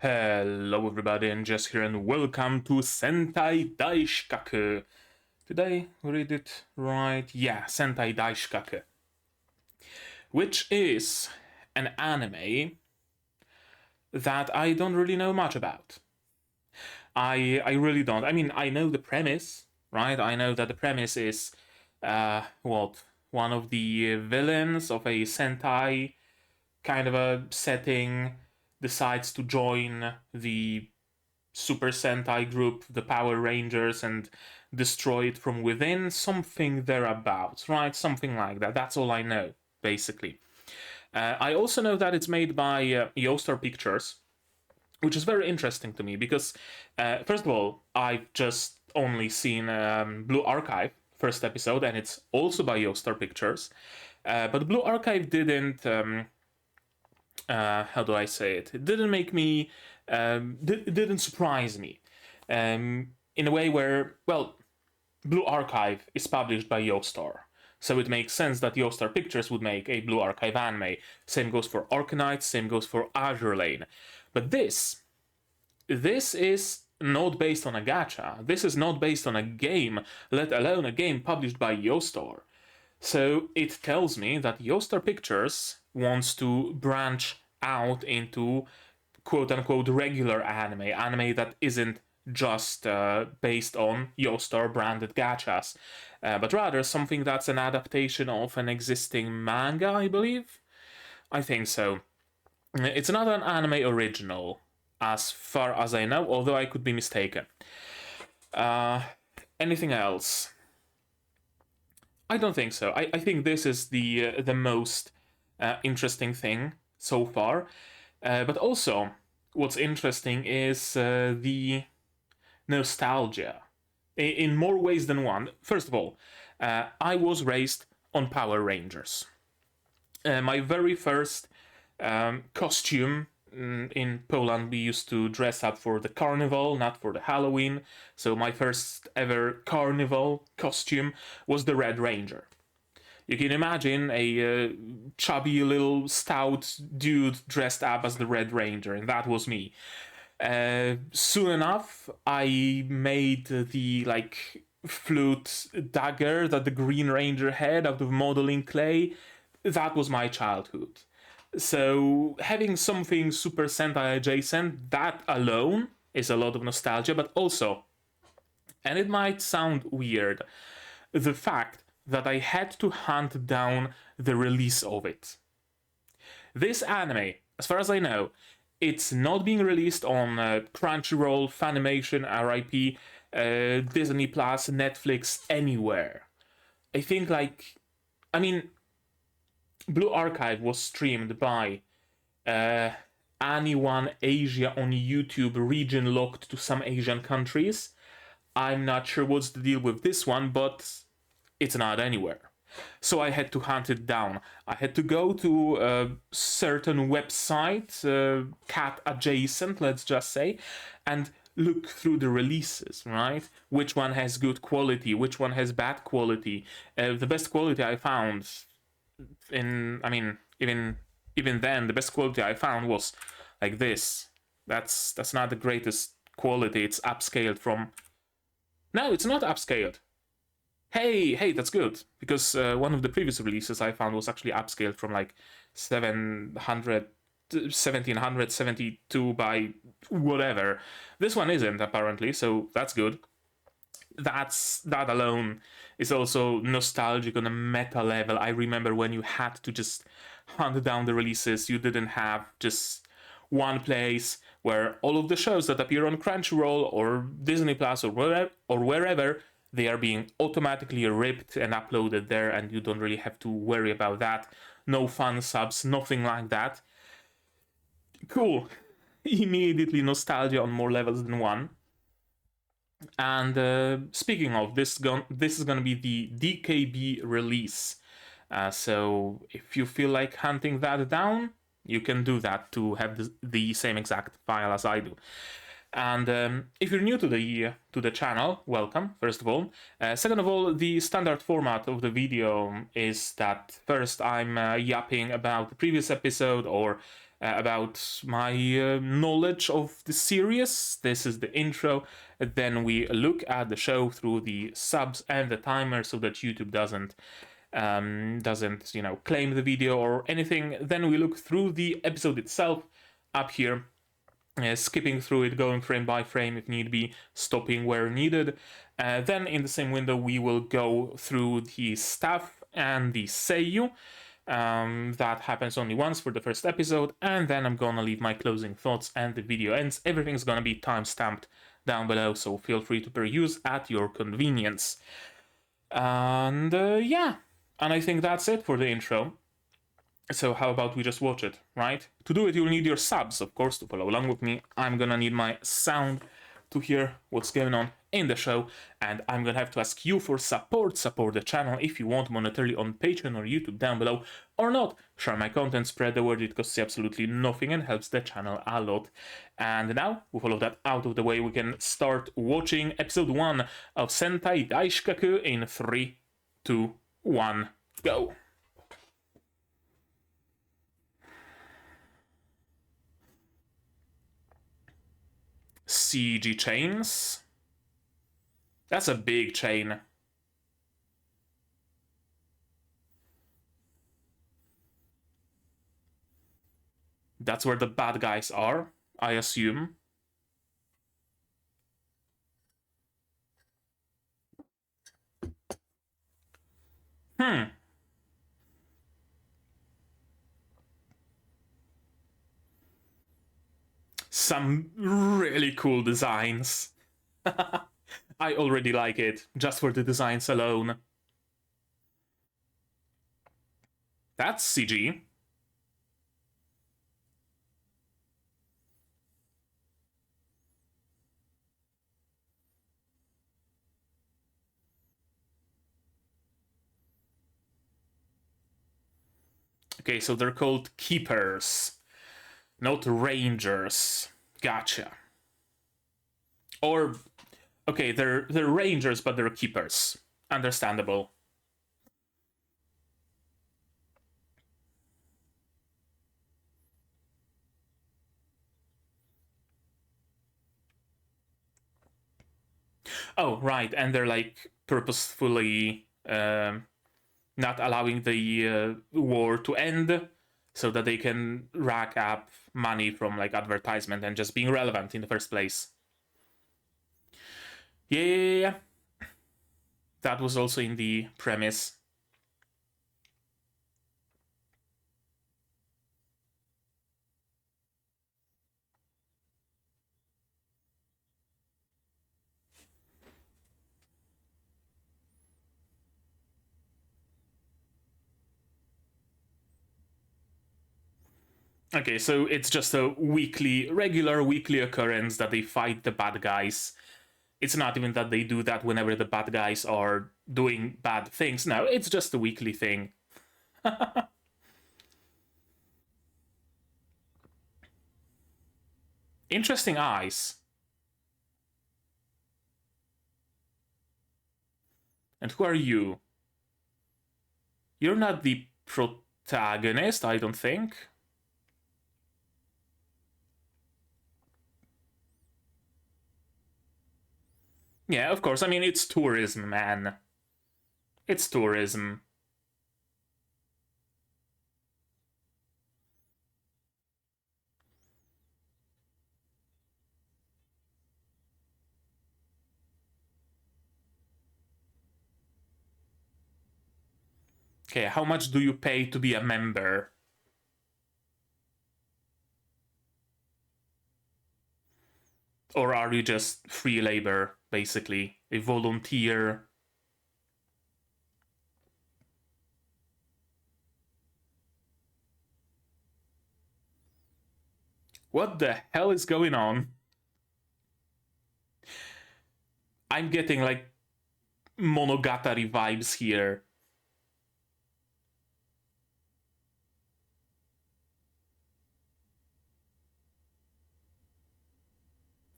Hello everybody, and Jess here, and welcome to Sentai Daishikkaku. Did I read it right? Yeah, Sentai Daishikkaku. Which is an anime that I don't really know much about. I really don't. I mean, I know the premise, right? I know that the premise is, one of the villains of a Sentai kind of a setting decides to join the Super Sentai group, the Power Rangers, and destroy it from within, something thereabouts, right? Something like that. That's all I know, basically. I also know that it's made by Yoastar Pictures, which is very interesting to me because, first of all, I've just only seen Blue Archive, first episode, and it's also by Yoastar Pictures. But Blue Archive didn't how do I say it? It didn't make me, didn't surprise me, in a way where, well, Blue Archive is published by Yoastar, so it makes sense that Yoastar Pictures would make a Blue Archive anime. Same goes for Arkanites, same goes for Azure Lane. But this is not based on a gacha. This is not based on a game, let alone a game published by Yoastar. So it tells me that Yoastar Pictures wants to branch out into quote-unquote regular anime that isn't just based on Yoastar branded gachas, but rather something that's an adaptation of an existing manga, I believe? I think so. It's not an anime original, as far as I know, although I could be mistaken. Anything else? I don't think so. I think this is the most interesting thing so far. But also, what's interesting is the nostalgia in more ways than one. First of all, I was raised on Power Rangers. My very first costume in Poland, we used to dress up for the carnival, not for the Halloween. So my first ever carnival costume was the Red Ranger. You can imagine a chubby little stout dude dressed up as the Red Ranger, and that was me. Soon enough, I made the flute dagger that the Green Ranger had out of modeling clay. That was my childhood. So having something Super Sentai adjacent, that alone is a lot of nostalgia, but also, and it might sound weird, the fact that I had to hunt down the release of it. This anime, as far as I know, it's not being released on Crunchyroll, Funimation, RIP, Disney Plus, Netflix, anywhere. I think Blue Archive was streamed by Anyone Asia on YouTube, region locked to some Asian countries. I'm not sure what's the deal with this one, but it's not anywhere. So I had to hunt it down. I had to go to a certain website, cat adjacent, let's just say, and look through the releases, right? Which one has good quality, which one has bad quality. The best quality I found even then, the best quality I found was like this. That's not the greatest quality. It's upscaled from... No, it's not upscaled. Hey, that's good, because one of the previous releases I found was actually upscaled from like 1772 by whatever. This one isn't, apparently, so that's good. That alone is also nostalgic on a meta level. I remember when you had to just hunt down the releases. You didn't have just one place where all of the shows that appear on Crunchyroll or Disney Plus or wherever, they are being automatically ripped and uploaded there, and you don't really have to worry about that. No fan subs, nothing like that. Cool. Immediately nostalgia on more levels than one. And speaking of, this is gonna be the DKB release. So if you feel like hunting that down, you can do that to have the same exact file as I do. And if you're new to the channel, welcome, first of all. Second of all, the standard format of the video is that first I'm yapping about the previous episode or about my knowledge of the series. This is the intro. Then we look at the show through the subs and the timer so that YouTube doesn't claim the video or anything. Then we look through the episode itself up here, skipping through it, going frame by frame if need be, stopping where needed. Then in the same window we will go through the staff and the seiyuu. That happens only once for the first episode, and then I'm gonna leave my closing thoughts and the video ends. Everything's gonna be time-stamped down below, so feel free to peruse at your convenience. And yeah, and I think that's it for the intro. So how about we just watch it, right? To do it, you'll need your subs, of course, to follow along with me. I'm gonna need my sound to hear what's going on in the show, and I'm gonna have to ask you for support the channel if you want monetarily on Patreon or YouTube down below, or not. Share my content, spread the word, it costs you absolutely nothing and helps the channel a lot. And now, with all of that out of the way, we can start watching episode 1 of Sentai Daishikkaku in 3, 2, 1, go! CG chains. That's a big chain. That's where the bad guys are, I assume. Some really cool designs. I already like it, just for the designs alone. That's CG. Okay, so they're called keepers, not rangers. Gotcha. Or, okay, they're rangers, but they're keepers. Understandable. Oh, right, and they're like purposefully not allowing the war to end so that they can rack up money from like advertisement and just being relevant in the first place. Yeah. That was also in the premise. Okay, so it's just a regular weekly occurrence that they fight the bad guys. It's not even that they do that whenever the bad guys are doing bad things. No, it's just a weekly thing. Interesting eyes. And who are you? You're not the protagonist, I don't think. Yeah, of course. I mean, it's tourism, man. It's tourism. Okay, how much do you pay to be a member? Or are you just free labor, basically? A volunteer? What the hell is going on? I'm getting like Monogatari vibes here.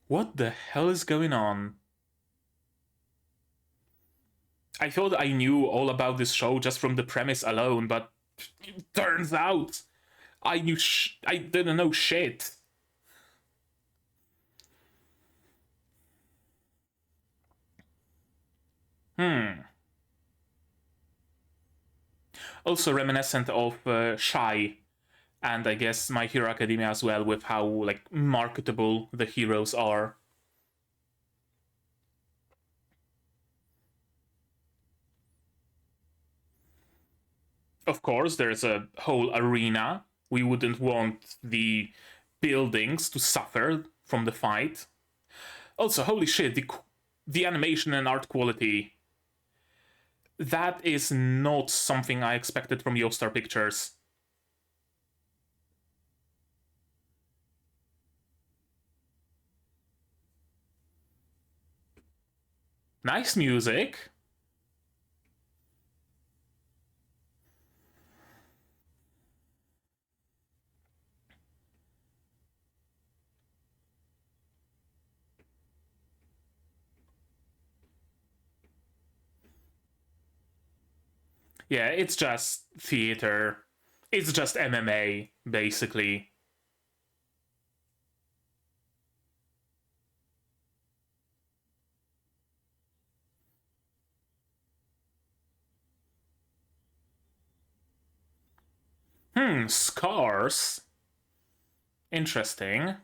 What the hell is going on? I thought I knew all about this show just from the premise alone, but turns out I didn't know shit. Also reminiscent of Shy, and I guess My Hero Academia as well, with how like marketable the heroes are. Of course, there's a whole arena. We wouldn't want the buildings to suffer from the fight. Also, holy shit, the animation and art quality. That is not something I expected from Yogstar Pictures. Nice music. Yeah, it's just theater. It's just MMA, basically. Scars. Interesting.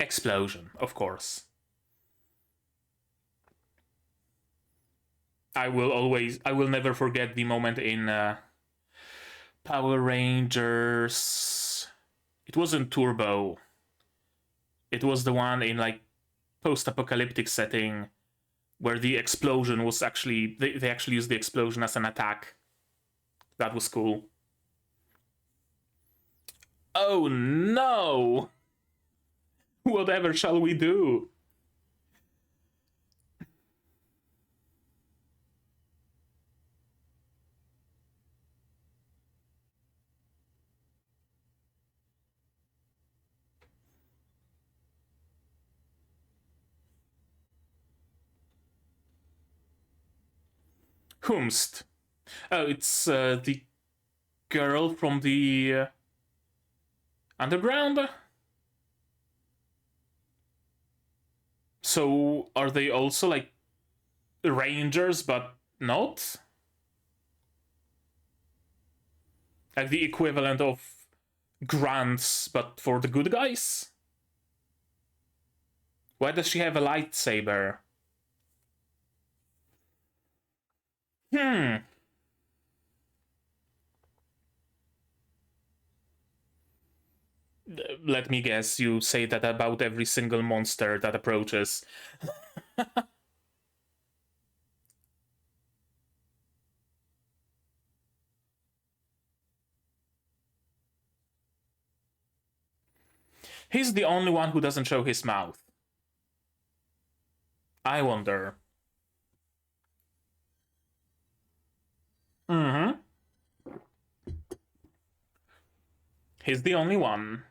Explosion, of course. I will never forget the moment in Power Rangers. It wasn't Turbo. It was the one in like post-apocalyptic setting where the explosion was actually they actually used the explosion as an attack. That was cool. Oh no! Whatever shall we do? Whomst? Oh, it's the girl from the underground? So are they also like rangers but not? Like the equivalent of grunts but for the good guys? Why does she have a lightsaber? Hmm. Let me guess, you say that about every single monster that approaches. He's the only one who doesn't show his mouth. I wonder. Mm-hmm. He's the only one.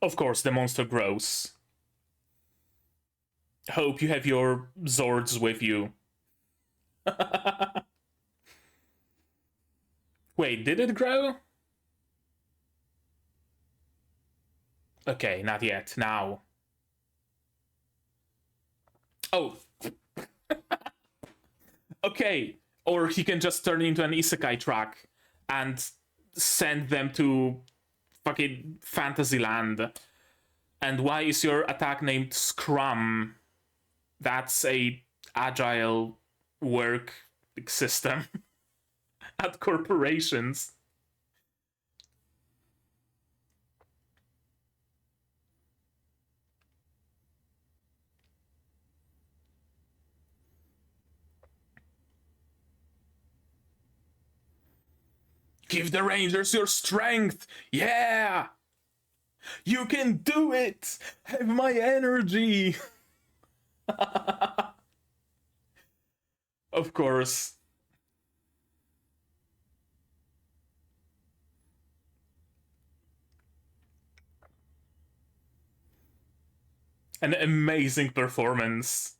Of course, the monster grows. Hope you have your Zords with you. Wait, did it grow? Okay, not yet. Now. Oh. Okay. Or he can just turn into an isekai track and send them to fucking Fantasyland. And why is your attack named Scrum? That's a agile work system at corporations. Give the Rangers your strength! Yeah! You can do it! Have my energy! Of course. An amazing performance.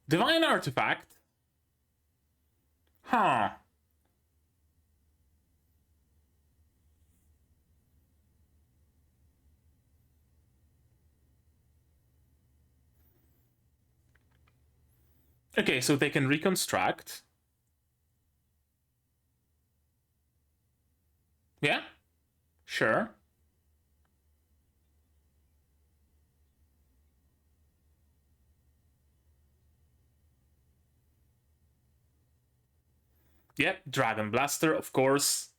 Divine artifact? Huh. Okay, so they can reconstruct. Yeah, sure. Yep, Dragon Blaster, of course.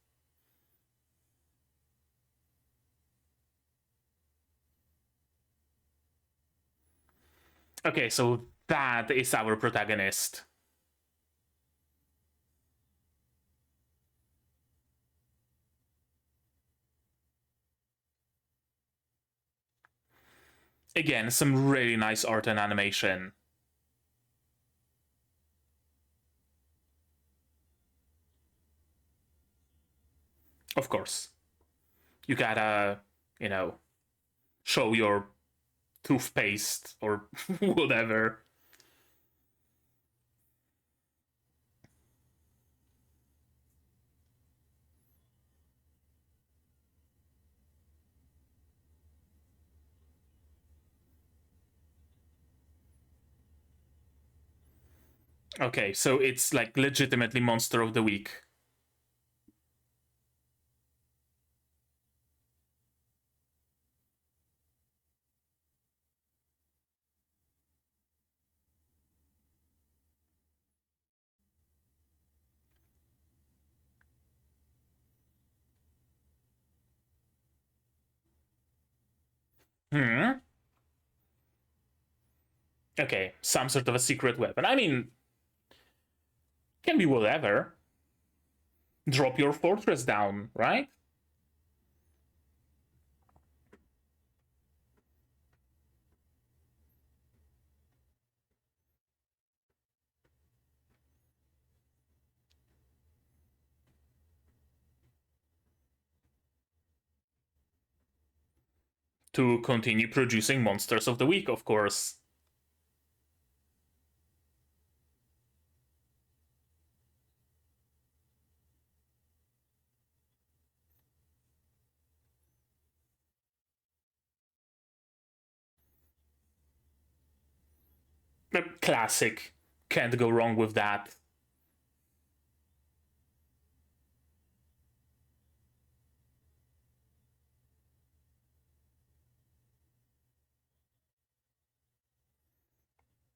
Okay, so that is our protagonist. Again, some really nice art and animation. Of course. You gotta, you know, show your toothpaste or whatever. Okay, so it's like legitimately Monster of the Week. Hmm. Okay, some sort of a secret weapon. I mean, can be whatever. Drop your fortress down, right? To continue producing Monsters of the Week, of course. Classic. Can't go wrong with that.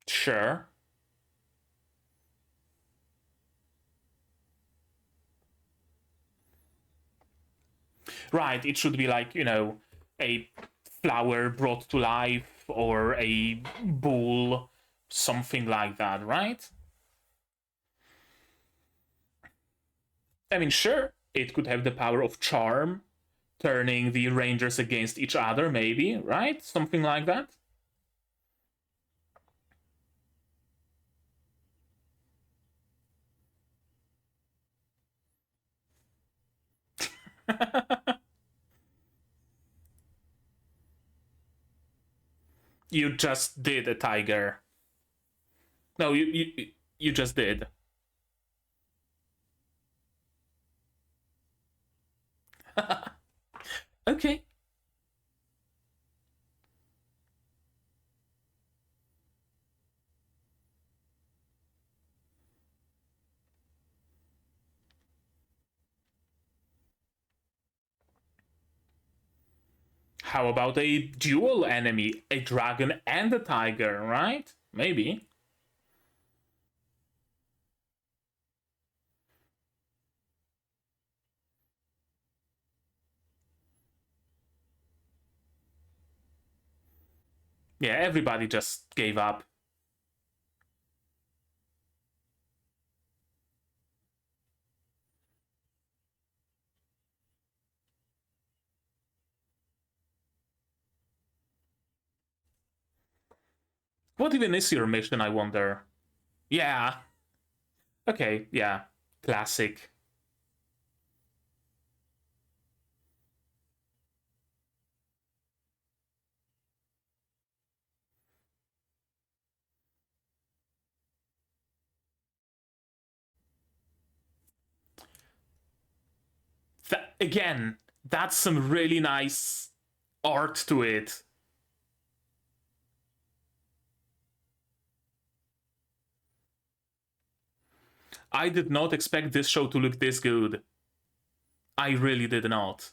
Sure. Right, it should be like, a flower brought to life or a bull, something like that, right? I mean, sure, it could have the power of charm, turning the rangers against each other, maybe, right? Something like that. You just did a tiger. No, you just did. Okay. How about a dual enemy, a dragon and a tiger, right? Maybe. Yeah, everybody just gave up. What even is your mission, I wonder? Yeah. Okay, yeah. Classic. Again, that's some really nice art to it. I did not expect this show to look this good. I really did not.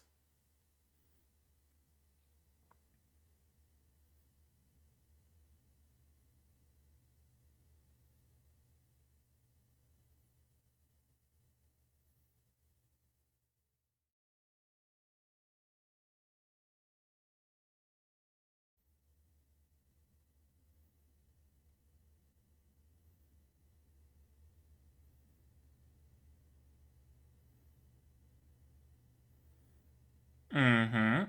Mm-hmm.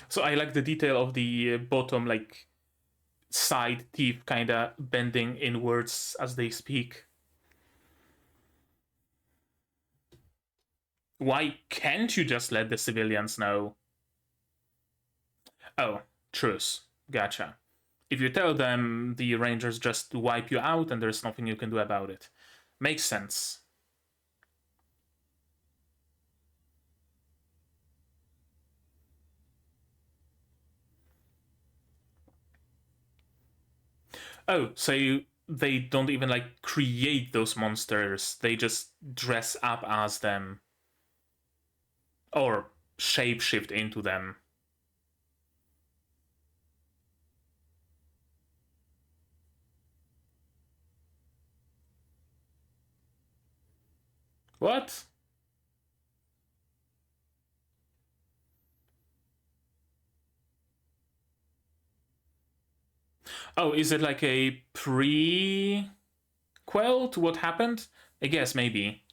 So I like the detail of the bottom, like, side teeth kind of bending inwards as they speak. Why can't you just let the civilians know? Oh, truce. Gotcha. If you tell them, the Rangers just wipe you out and there's nothing you can do about it. Makes sense. Oh, so they don't even like create those monsters, they just dress up as them. Or shapeshift into them. What? Oh, is it like a prequel to what happened? I guess maybe.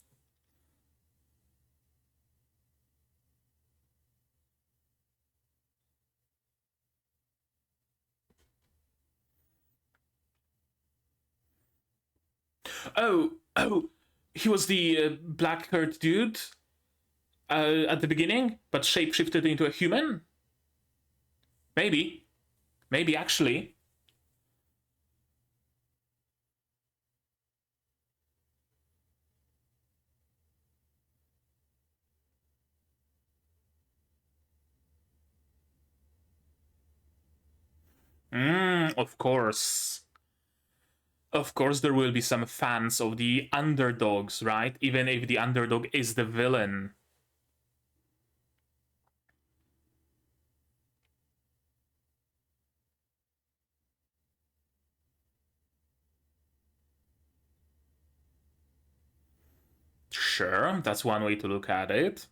Oh, he was the black-haired dude at the beginning, but shapeshifted into a human? Maybe. Maybe actually. Of course. Of course, there will be some fans of the underdogs, right? Even if the underdog is the villain. Sure, that's one way to look at it.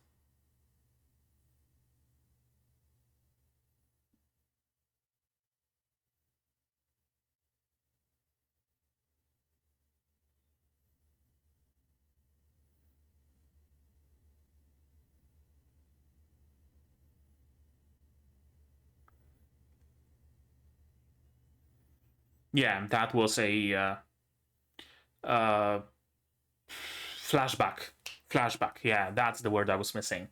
Yeah, that was a uh, flashback. Flashback, yeah, that's the word I was missing.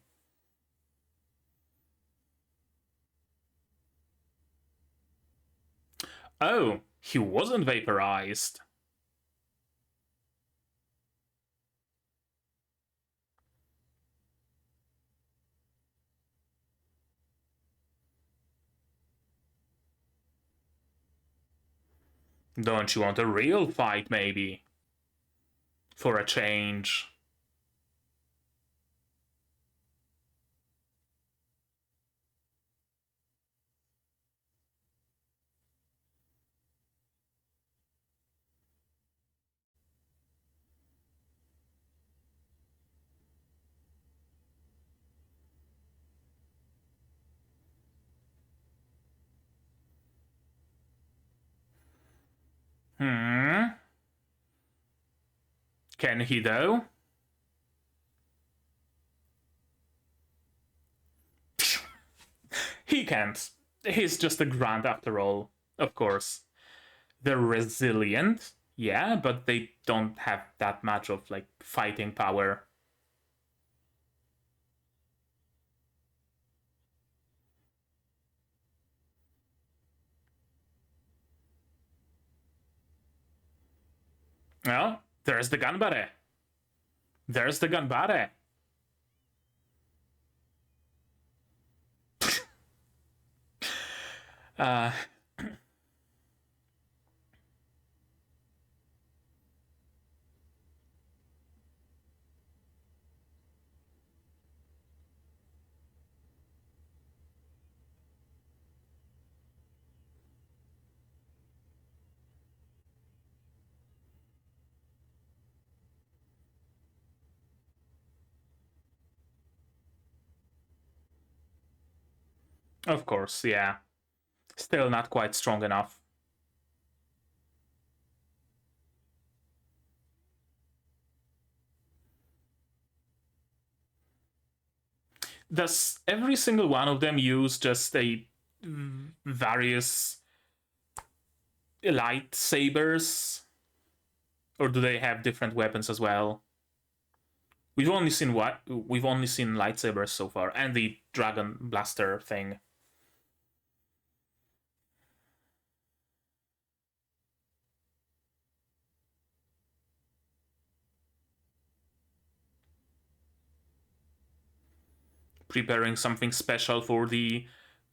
Oh, he wasn't vaporized. Don't you want a real fight, maybe? For a change. Hmm. Can he, though? He can't. He's just a grunt after all, of course. They're resilient, yeah, but they don't have that much of, like, fighting power. Well, There's the ganbare. There's the ganbare. uh, of course, yeah. Still not quite strong enough. Does every single one of them use just a various lightsabers? Or do they have different weapons as well? We've only seen lightsabers so far, and the dragon blaster thing. Preparing something special for the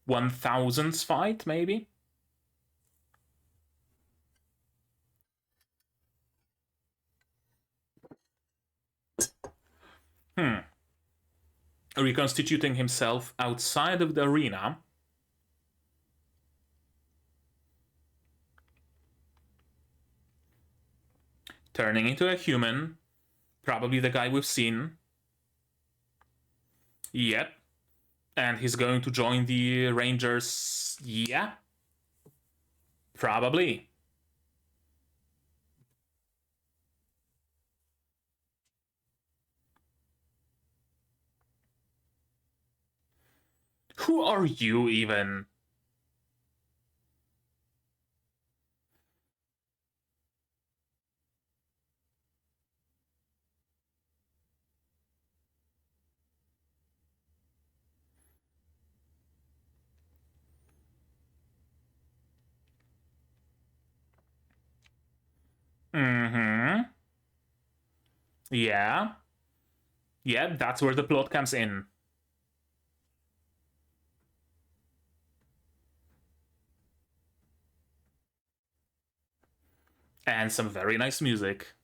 1000s fight, maybe? Reconstituting himself outside of the arena. Turning into a human. Probably the guy we've seen. Yep. And he's going to join the Rangers. Yeah. Probably. Who are you even? Mm-hmm. Yeah. Yeah, that's where the plot comes in. And some very nice music.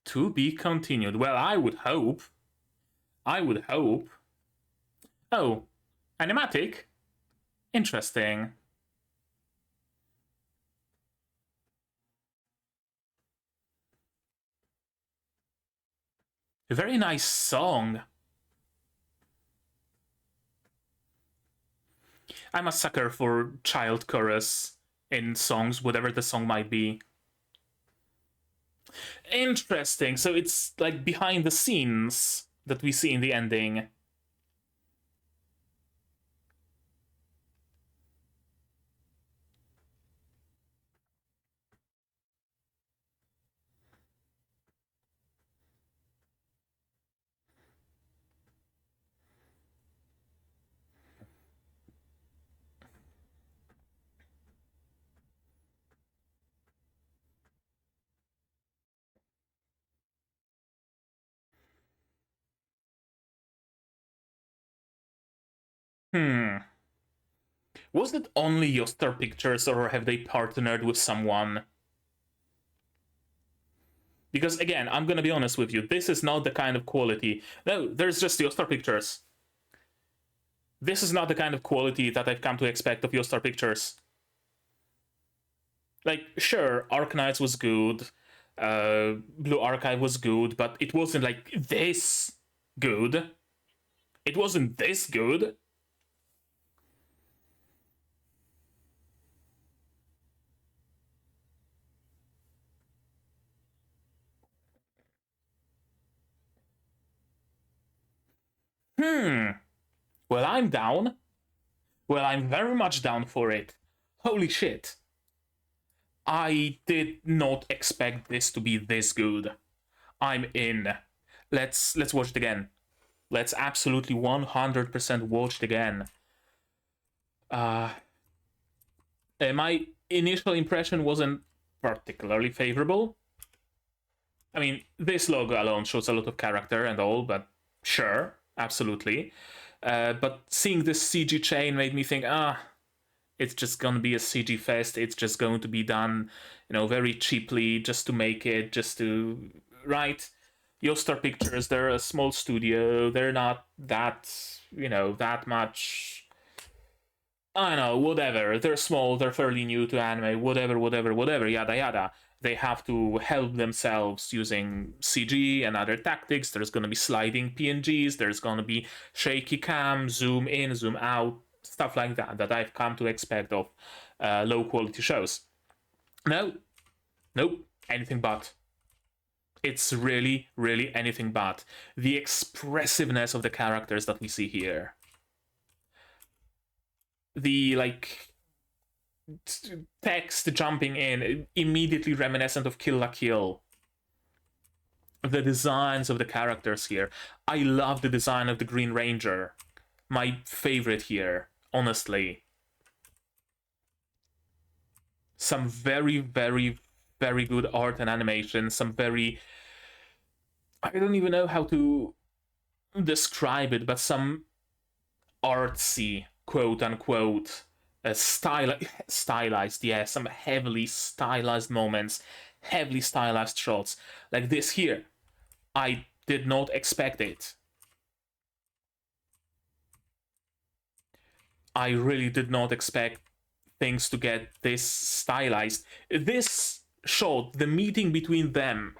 To be continued. Well, I would hope. I would hope. Oh, animatic? Interesting. A very nice song. I'm a sucker for child chorus in songs, whatever the song might be. Interesting. So it's like behind the scenes that we see in the ending. Hmm. Was it only Yostar Pictures or have they partnered with someone? Because again, I'm gonna be honest with you, this is not the kind of quality. No, there's just Yostar Pictures. This is not the kind of quality that I've come to expect of Yostar Pictures. Like, sure, Arknights was good, Blue Archive was good, but it wasn't like this good. It wasn't this good. Well, I'm down. Well, I'm very much down for it. Holy shit. I did not expect this to be this good. I'm in. Let's watch it again. Let's absolutely 100% watch it again. My initial impression wasn't particularly favorable. I mean, this logo alone shows a lot of character and all, but sure, absolutely. But seeing this CG chain made me think, it's just gonna be a CG fest. It's just going to be done, very cheaply, just to make it, just to right. Yogstar Pictures, they're a small studio. They're not that, that much. I don't know, whatever. They're small. They're fairly new to anime. Whatever. Yada yada. They have to help themselves using CG and other tactics. There's gonna be sliding PNGs. There's gonna be shaky cam, zoom in, zoom out, stuff like that I've come to expect of low quality shows. No, nope, anything but. It's really, really anything but. The expressiveness of the characters that we see here. The, text jumping in, immediately reminiscent of Kill la Kill. The designs of the characters here. I love the design of the Green Ranger. My favorite here, honestly. Some very, very, very good art and animation. Some very... I don't even know how to describe it, but some artsy, quote-unquote, stylized, yeah, some heavily stylized moments, heavily stylized shots. Like this here. I did not expect it. I really did not expect things to get this stylized. This shot, the meeting between them,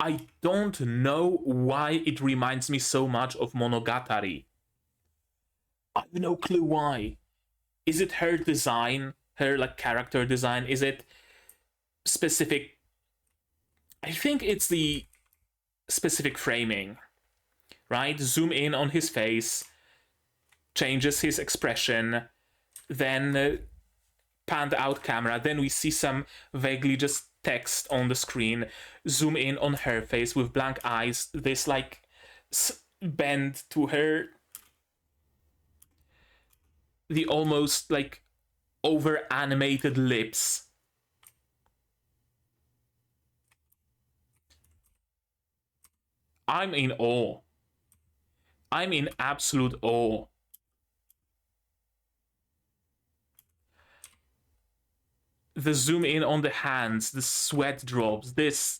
I don't know why it reminds me so much of Monogatari. I have no clue why. Is it her design, her character design? Is it specific? I think it's the specific framing, right? Zoom in on his face, changes his expression, then panned out camera, then we see some vaguely just text on the screen, zoom in on her face with blank eyes, this bend to her, the almost over animated lips. I'm in awe. I'm in absolute awe. The zoom in on the hands, the sweat drops, this...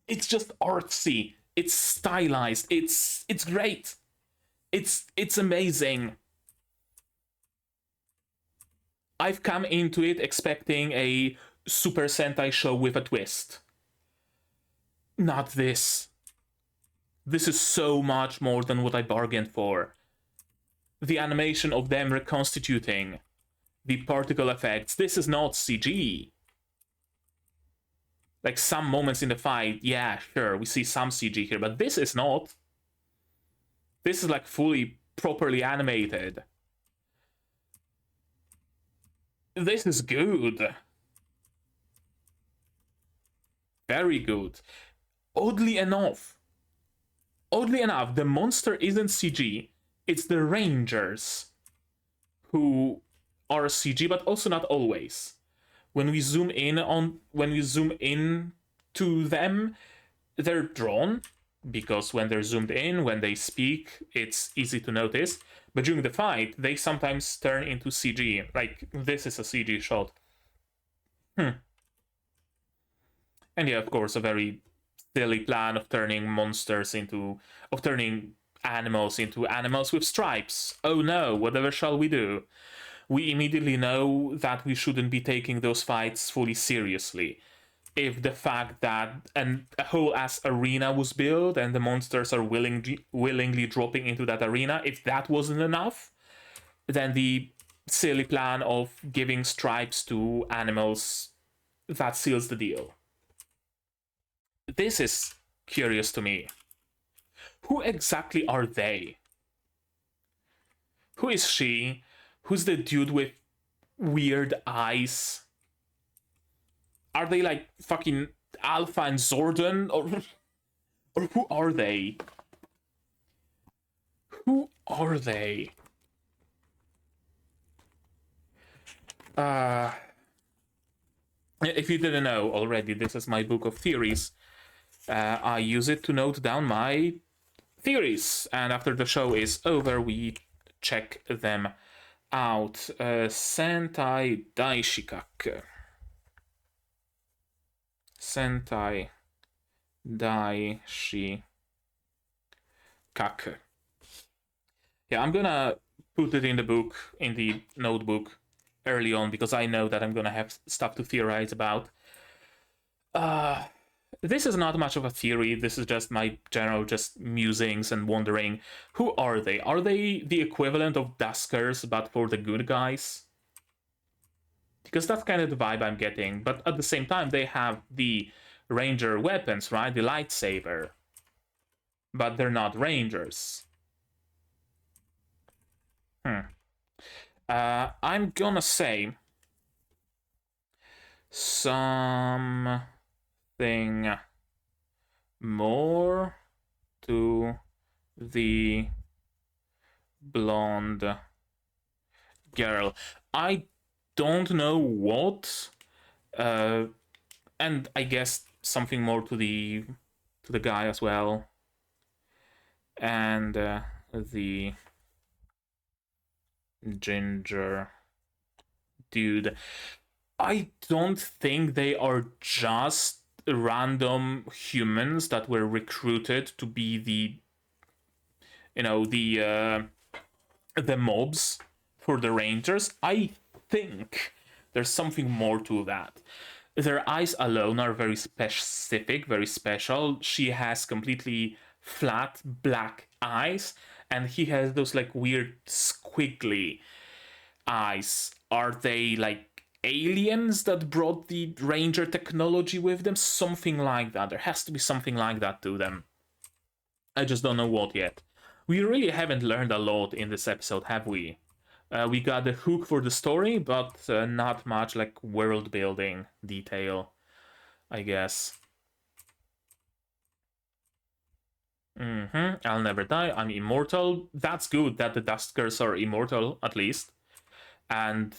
It's just artsy. It's stylized. It's great. It's amazing. I've come into it expecting a Super Sentai show with a twist. Not this. This is so much more than what I bargained for. The animation of them reconstituting, the particle effects, this is not CG. Some moments in the fight, yeah, sure, we see some CG here, but this is not. This is fully, properly animated. This is good. Very good. Oddly enough, the monster isn't CG. It's the Rangers who are CG, but also not always. When we zoom in to them, they're drawn, because when they're zoomed in, when they speak, it's easy to notice. But during the fight, they sometimes turn into CG. This is a CG shot. And yeah, of course, a very silly plan of turning animals into animals with stripes. Oh no, whatever shall we do? We immediately know that we shouldn't be taking those fights fully seriously. If the fact that a whole ass arena was built and the monsters are willingly dropping into that arena, if that wasn't enough, then the silly plan of giving stripes to animals, that seals the deal. This is curious to me. Who exactly are they? Who is she? Who's the dude with weird eyes? Are they like fucking Alpha and Zordon? Or who are they? Who are they? If you didn't know already, this is my book of theories. I use it to note down my theories, and after the show is over, we check them out. Sentai Daishikkaku. Sentai Daishikkaku. Yeah, I'm gonna put it in the book, in the notebook, early on, because I know that I'm gonna have stuff to theorize about. This is not much of a theory. This is just my general just musings and wondering, who are they? Are they the equivalent of Duskers, but for the good guys? Because that's kind of the vibe I'm getting. But at the same time, they have the ranger weapons, right? The lightsaber. But they're not rangers. I'm gonna say something more to the blonde girl. I don't know what, and I guess something more to the guy as well, and the ginger dude. I don't think they are just random humans that were recruited to be the mobs for the Rangers. I think there's something more to that. Their eyes alone are very specific, very special. She has completely flat black eyes, and he has those like weird squiggly eyes. Are they like aliens that brought the Ranger technology with them? Something like that. There has to be something like that to them. I just don't know what yet. We really haven't learned a lot in this episode, have we? We got the hook for the story, but not much like world building detail, I guess. I'll never die. I'm immortal. That's good that the Duskers are immortal, at least. And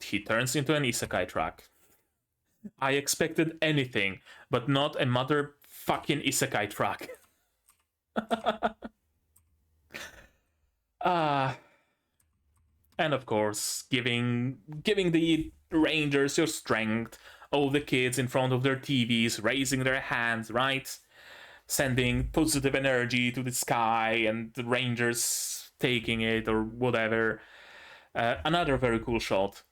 he turns into an isekai track. I expected anything, but not a motherfucking isekai track. And of course, giving the Rangers your strength, all the kids in front of their TVs raising their hands, right? Sending positive energy to the sky, and the Rangers taking it or whatever. Another very cool shot.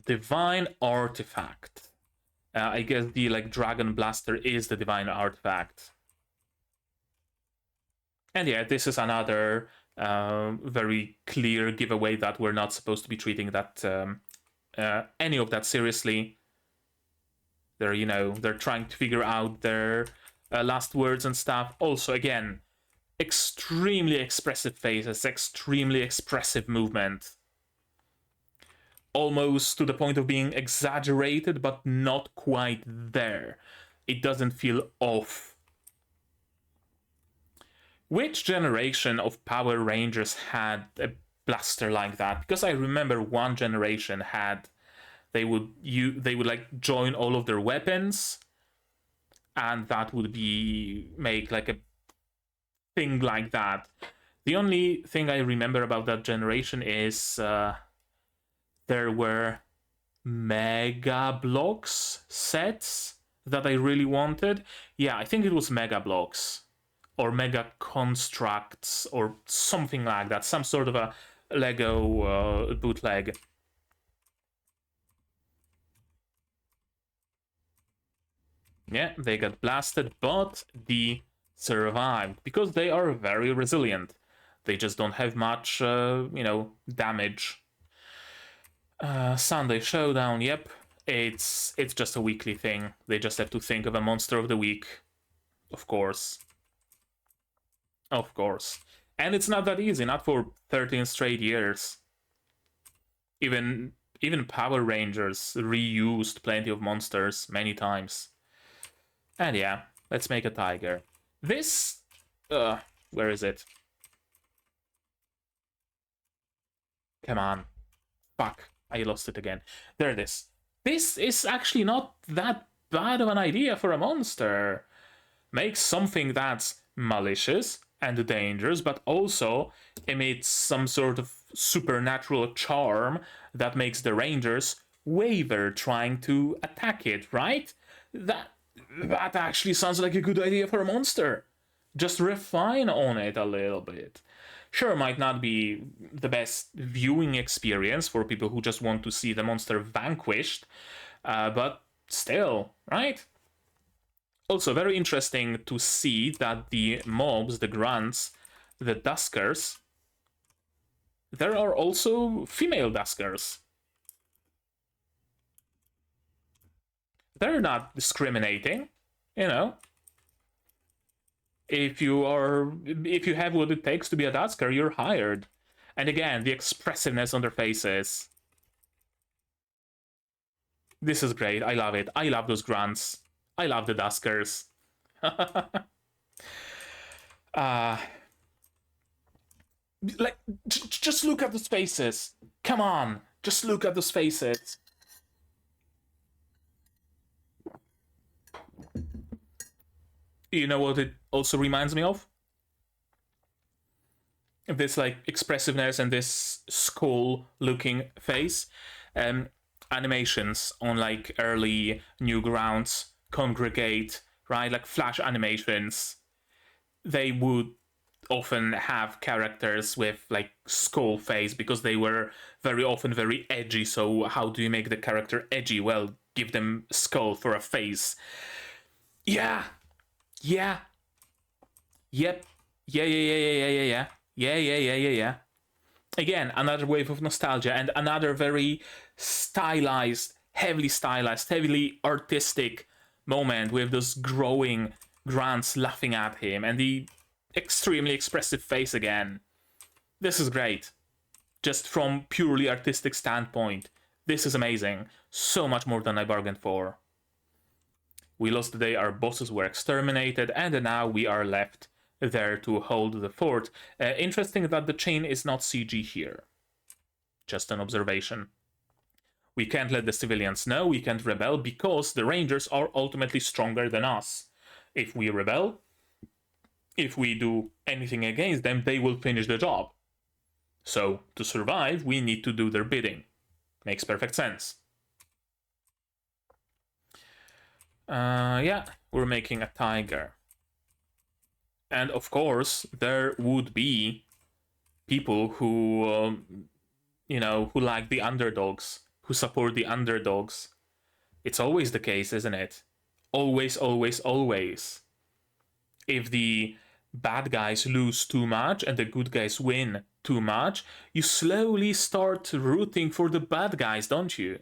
Divine artifact. I guess the like dragon blaster is the divine artifact. And yeah, this is another very clear giveaway that we're not supposed to be treating that any of that seriously. They're trying to figure out their last words and stuff. Also, again, extremely expressive faces, extremely expressive movement. Almost to the point of being exaggerated, but not quite there. It doesn't feel off. Which generation of Power Rangers had a blaster like that? Because I remember one generation had, they would like join all of their weapons, and that would make like a thing like that. The only thing I remember about that generation is there were Mega Blocks sets that I really wanted. Yeah, I think it was Mega Blocks or Mega Constructs or something like that. Some sort of a Lego bootleg. Yeah, they got blasted, but they survived because they are very resilient. They just don't have much, damage. Sunday Showdown, yep. It's just a weekly thing. They just have to think of a monster of the week, of course. Of course. And it's not that easy, not for 13 straight years. Even Power Rangers reused plenty of monsters many times. And yeah, let's make a tiger. This where is it? Come on. Fuck. I lost it again. There it is. This is actually not that bad of an idea for a monster. Make something that's malicious and dangerous, but also emits some sort of supernatural charm that makes the Rangers waver trying to attack it, right? That actually sounds like a good idea for a monster. Just refine on it a little bit. Sure, might not be the best viewing experience for people who just want to see the monster vanquished, but still, right? Also, very interesting to see that the mobs, the grunts, the duskers, there are also female duskers. They're not discriminating, you know. If you have what it takes to be a dusker, you're hired. And again, the expressiveness on their faces. This is great. I love it. I love those grunts. I love the duskers. Like, just look at those faces. Come on, just look at those faces. You know what it also reminds me of? This like expressiveness and this skull-looking face. Animations on like early Newgrounds, Congregate, right? Like Flash animations. They would often have characters with like skull face because they were very often very edgy. So how do you make the character edgy? Well, give them skull for a face. Yeah. Yeah. Yep. Yeah. Again, another wave of nostalgia and another very stylized, heavily artistic moment with those growing grunts laughing at him and the extremely expressive face again. This is great. Just from purely artistic standpoint, this is amazing. So much more than I bargained for. We lost the day our bosses were exterminated, and now we are left there to hold the fort. Interesting that the chain is not CG here. Just an observation. We can't let the civilians know, we can't rebel, because the Rangers are ultimately stronger than us. If we rebel, if we do anything against them, they will finish the job. So, to survive, we need to do their bidding. Makes perfect sense. Yeah, we're making a tiger. And of course, there would be people who, who like the underdogs, who support the underdogs. It's always the case, isn't it? Always. If the bad guys lose too much and the good guys win too much, you slowly start rooting for the bad guys, don't you?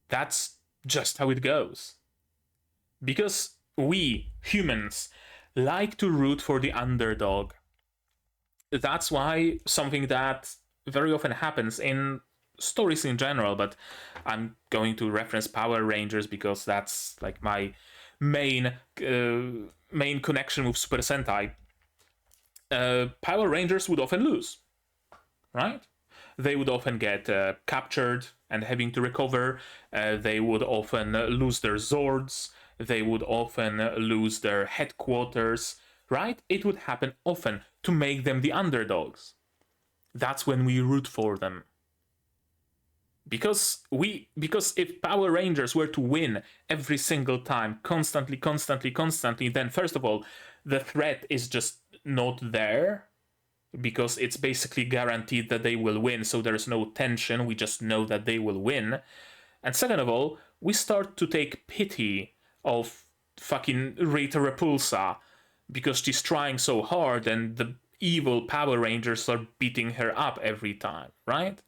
That's just how it goes. Because we, humans, like to root for the underdog. That's why something that very often happens in stories in general, but I'm going to reference Power Rangers because that's like my main connection with Super Sentai. Power Rangers would often lose, right? They would often get captured and having to recover. They would often lose their Zords. They would often lose their headquarters, right? It would happen often to make them the underdogs. That's when we root for them. Because if Power Rangers were to win every single time, constantly, then first of all, the threat is just not there. Because it's basically guaranteed that they will win, so there's no tension, we just know that they will win. And second of all, we start to take pity of fucking Rita Repulsa, because she's trying so hard and the evil Power Rangers are beating her up every time, right?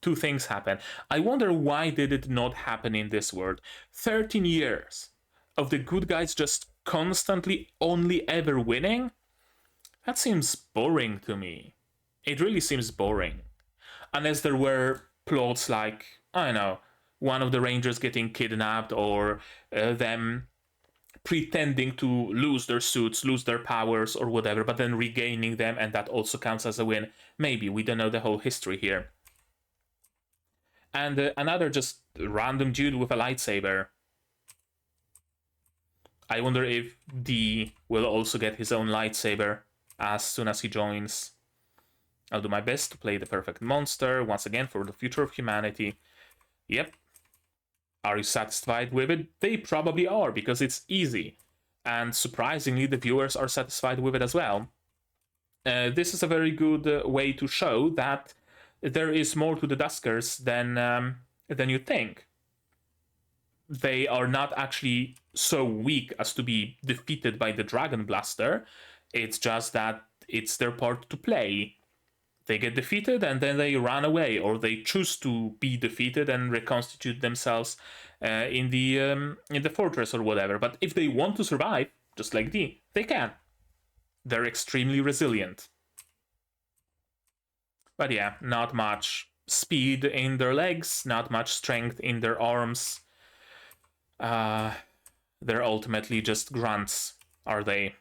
Two things happen. I wonder why did it not happen in this world? 13 years of the good guys just constantly only ever winning? That seems boring to me. It really seems boring. Unless there were plots like, I don't know, one of the Rangers getting kidnapped, or them pretending to lose their suits, lose their powers, or whatever, but then regaining them, and that also counts as a win. Maybe, we don't know the whole history here. And another just random dude with a lightsaber. I wonder if D will also get his own lightsaber as soon as he joins. I'll do my best to play the perfect monster, once again, for the future of humanity. Yep. Are you satisfied with it? They probably are, because it's easy. And surprisingly, the viewers are satisfied with it as well. This is a very good way to show that there is more to the Duskers than you think. They are not actually so weak as to be defeated by the Dragon Blaster. It's just that it's their part to play. They get defeated and then they run away, or they choose to be defeated and reconstitute themselves in the fortress or whatever. But if they want to survive, just like D, they can. They're extremely resilient. But yeah, not much speed in their legs, not much strength in their arms. They're ultimately just grunts, are they?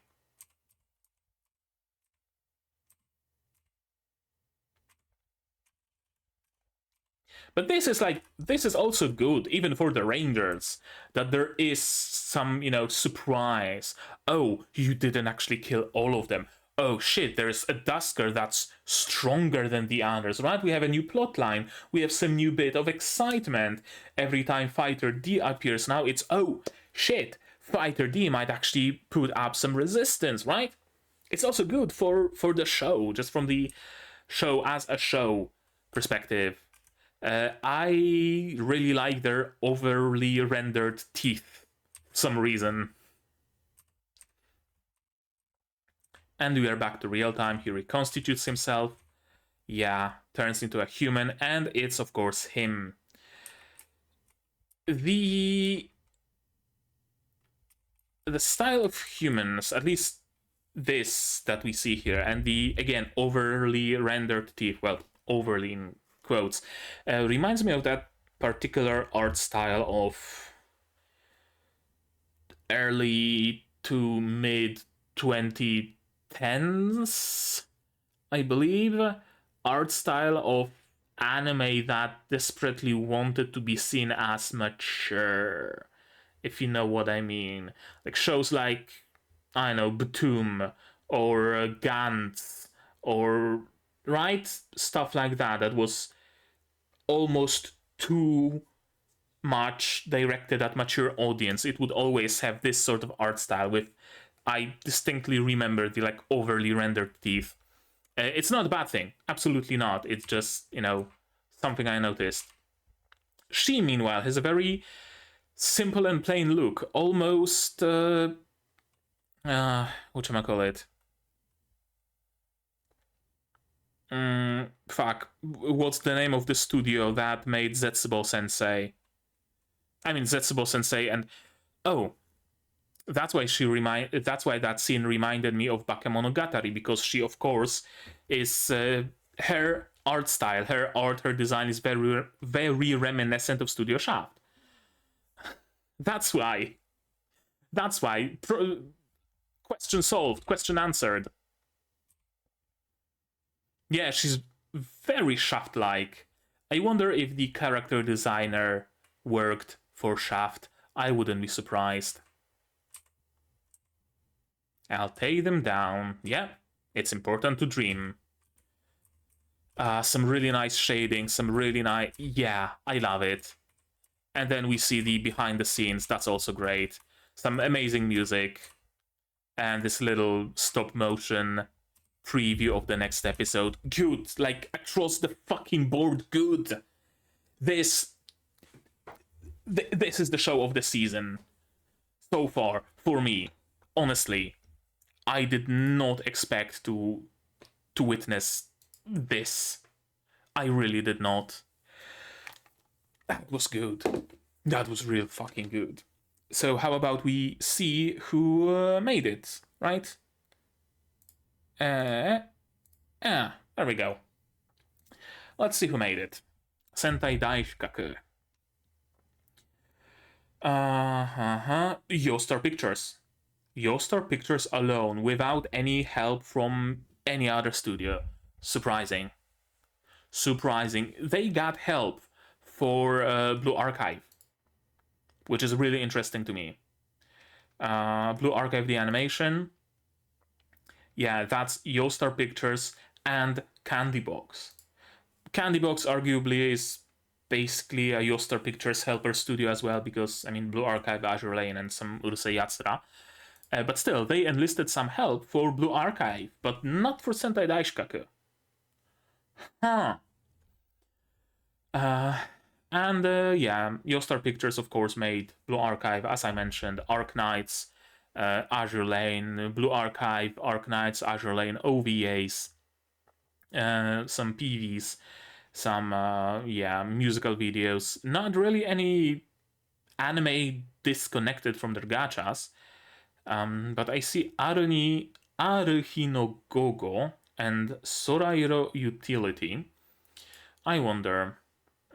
But this is also good, even for the Rangers, that there is some, surprise. Oh, you didn't actually kill all of them. Oh shit, there's a Dusker that's stronger than the others, right? We have a new plotline. We have some new bit of excitement. Every time Fighter D appears now, it's, oh shit, Fighter D might actually put up some resistance, right? It's also good for the show, just from the show as a show perspective. I really like their overly rendered teeth for some reason. And we are back to real time. He reconstitutes himself. Yeah, turns into a human, and it's of course him. The style of humans, at least this that we see here, and the, again, overly rendered teeth, well, overly in quotes, reminds me of that particular art style of early to mid 2010s, I believe, art style of anime that desperately wanted to be seen as mature, if you know what I mean. Like shows like, I don't know, Batum or Gantz, or, right? Stuff like that, that was almost too much directed at mature audience. It would always have this sort of art style with, I distinctly remember the like overly rendered teeth. It's not a bad thing, absolutely not. It's just, something I noticed. She, meanwhile, has a very simple and plain look, almost whatchamacallit? Fuck. What's the name of the studio that made Zetsubo Sensei? I mean, Zetsubo Sensei, and oh, that's why that's why that scene reminded me of Bakemonogatari, because she, of course, is her art style, her design is very, very reminiscent of Studio Shaft. That's why. That's why. Question solved. Question answered. Yeah, she's very Shaft-like. I wonder if the character designer worked for Shaft. I wouldn't be surprised. I'll take them down. Yeah, it's important to dream. Some really nice shading, some really nice... Yeah, I love it. And then we see the behind the scenes. That's also great. Some amazing music. And this little stop motion preview of the next episode. Good. Like, across the fucking board, good. This is the show of the season. So far, for me. Honestly. I did not expect to witness this. I really did not. That was good. That was real fucking good. So how about we see who made it, right? There we go. Let's see who made it. Sentai Daishikkaku. Yostar Pictures. Yostar Pictures alone, without any help from any other studio. Surprising. Surprising. They got help for Blue Archive, which is really interesting to me. Blue Archive, the animation. Yeah, that's Yostar Pictures and Candybox. Candybox arguably is basically a Yostar Pictures helper studio as well, because, I mean, Blue Archive, Azure Lane, and some Urusei Yatsura. But still, they enlisted some help for Blue Archive, but not for Sentai Daishikkaku. Huh. Yeah, Yostar Pictures, of course, made Blue Archive, as I mentioned, Arc Knights, Azure Lane, Blue Archive, Arc Knights, Azure Lane, OVAs, some PVs, some, musical videos. Not really any anime disconnected from their gachas. But I see Aruhi no Gogo and Sorairo Utility. I wonder.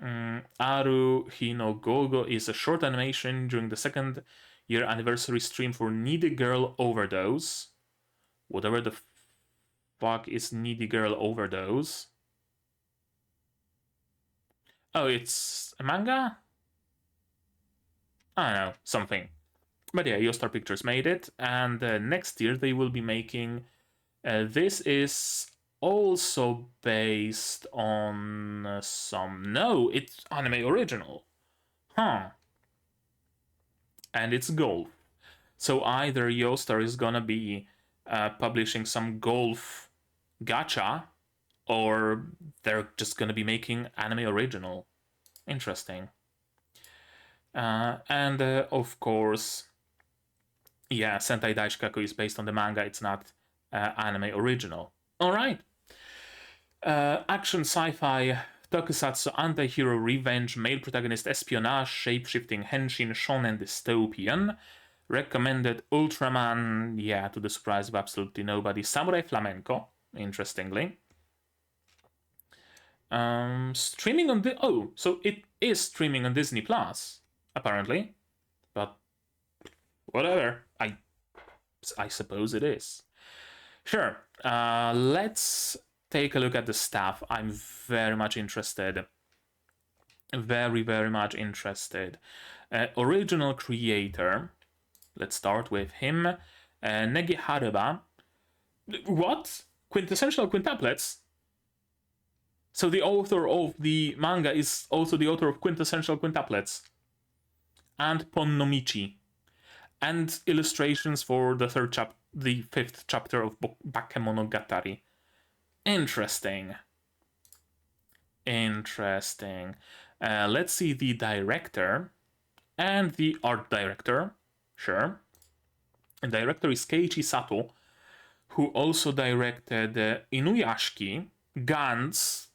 Aruhi no Gogo is a short animation during the second year anniversary stream for Needy Girl Overdose. Whatever the fuck is Needy Girl Overdose? Oh, it's a manga? I don't know, something. But yeah, Yostar Pictures made it, and next year they will be making... this is also based on some... No, it's anime original. Huh. And it's golf. So either Yostar is gonna be publishing some golf gacha, or they're just gonna be making anime original. Interesting. And of course... Yeah, Sentai Daishikkaku is based on the manga, it's not anime original. Alright. Action sci-fi, tokusatsu, anti-hero revenge, male protagonist espionage, shape-shifting henshin, shonen dystopian. Recommended Ultraman, yeah, to the surprise of absolutely nobody. Samurai Flamenco, interestingly. Streaming on the... Oh, so it is streaming on Disney Plus, apparently. But whatever. I suppose it is. Sure. Let's take a look at the staff. I'm very much interested. Very, very much interested. Original creator. Let's start with him. Negi Haruba. What? Quintessential quintuplets? So the author of the manga is also the author of Quintessential Quintuplets. And Ponnomichi. And illustrations for the fifth chapter of Bakemonogatari. Interesting. Interesting. Let's see the director and the art director. Sure. The director is Keiichi Sato, who also directed Inuyashiki, Gantz.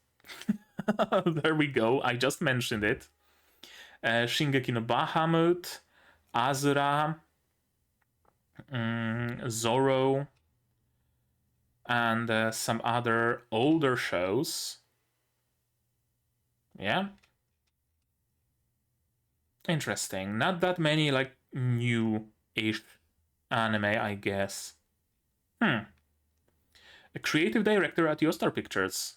There we go, I just mentioned it. Shingeki no Bahamut, Azura, Zorro, and some other older shows. Yeah. Interesting. Not that many, like, new-ish anime, I guess. A creative director at Yostar Pictures.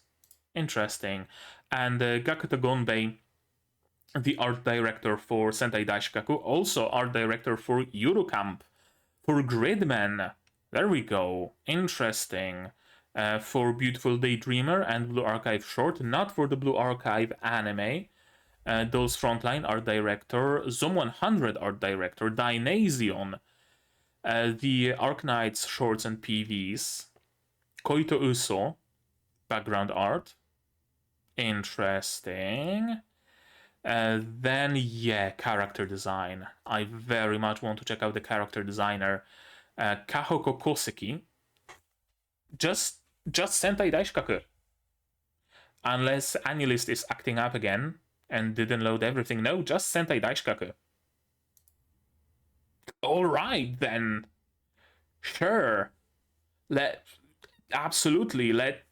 Interesting. And Gakuto Gonbei, the art director for Sentai Daishikkaku, also art director for Eurocamp, for Gridman. There we go. Interesting. For Beautiful Daydreamer and Blue Archive Short, not for the Blue Archive anime. Those Frontline art director, Zom 100 art director, Dynasion, the Arknights shorts and PVs, Koito Uso, background art. Interesting. Then, yeah, character design. I very much want to check out the character designer. Kahoko Koseki. Just Sentai Daishikkaku. Unless Annulist is acting up again and didn't load everything. No, just Sentai Daishikkaku. Alright, then. Sure. absolutely, let's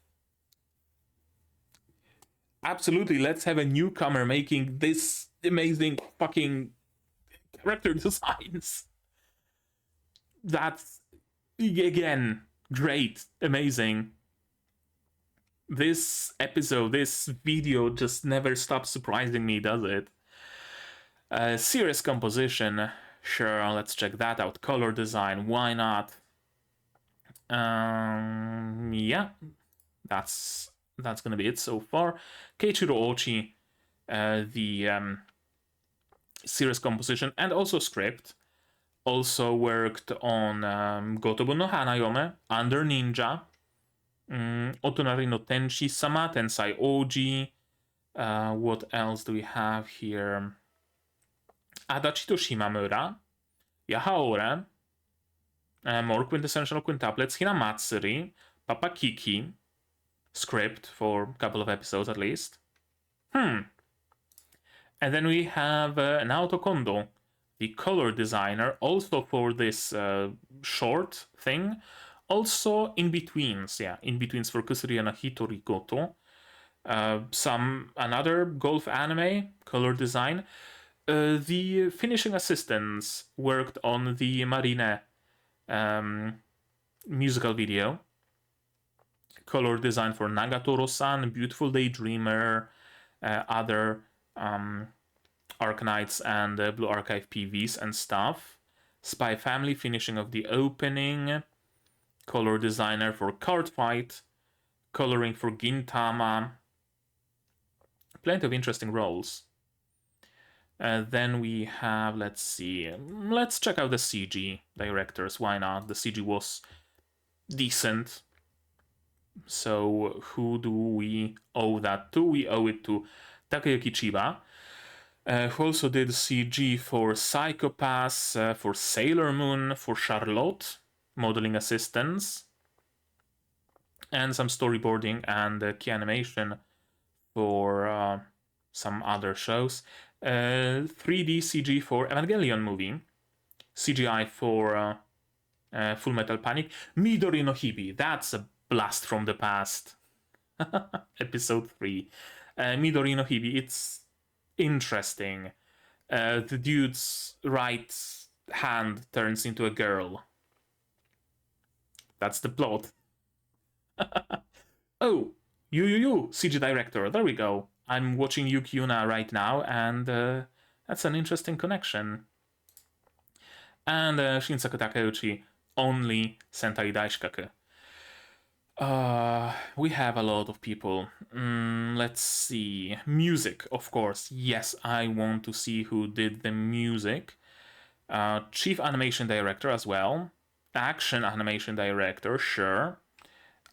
have a newcomer making this amazing fucking character designs. That's, again, great, amazing. This episode, this video just never stops surprising me, does it? Serious composition, sure, let's check that out. Color design, why not? Yeah, that's gonna be it so far. Keiichiro Ochi, the serious composition and also script, also worked on Gotobu no Hanayome, Under Ninja, Otonari no Tenshi Sama, Tensai Oji. What else do we have here? Adachito Shimamura, Yahaore, more quintessential quintuplets, Hinamatsuri, Papa Kiki, script for a couple of episodes at least. And then we have Naoto Kondo, the color designer, also for this short thing. Also in-betweens, in-betweens for Kusuri no Hitori Goto. Another golf anime, color design. The finishing assistants worked on the Marine musical video. Color design for Nagatoro-san, Beautiful Daydreamer, other Arknights and Blue Archive PVs and stuff. Spy Family, finishing of the opening. Color designer for Card Fight. Coloring for Gintama. Plenty of interesting roles. Then we have, let's see, let's check out the CG directors, why not? The CG was decent. So who do we owe that to? We owe it to Takayuki Chiba, who also did CG for Psychopaths, for Sailor Moon, for Charlotte, modeling assistants, and some storyboarding and key animation for some other shows. 3D CG for Evangelion movie, CGI for Full Metal Panic, Midori no Hibi, that's a blast from the past. Episode 3. Midori no Hibi, it's interesting. The dude's right hand turns into a girl. That's the plot. Oh, Yu, CG director, there we go. I'm watching Yuuna right now, and that's an interesting connection. And Shinsaku Takeuchi, only Sentai Daishikkaku. We have a lot of people. Let's see. Music, of course. Yes, I want to see who did the music. Chief animation director as well. Action animation director, sure.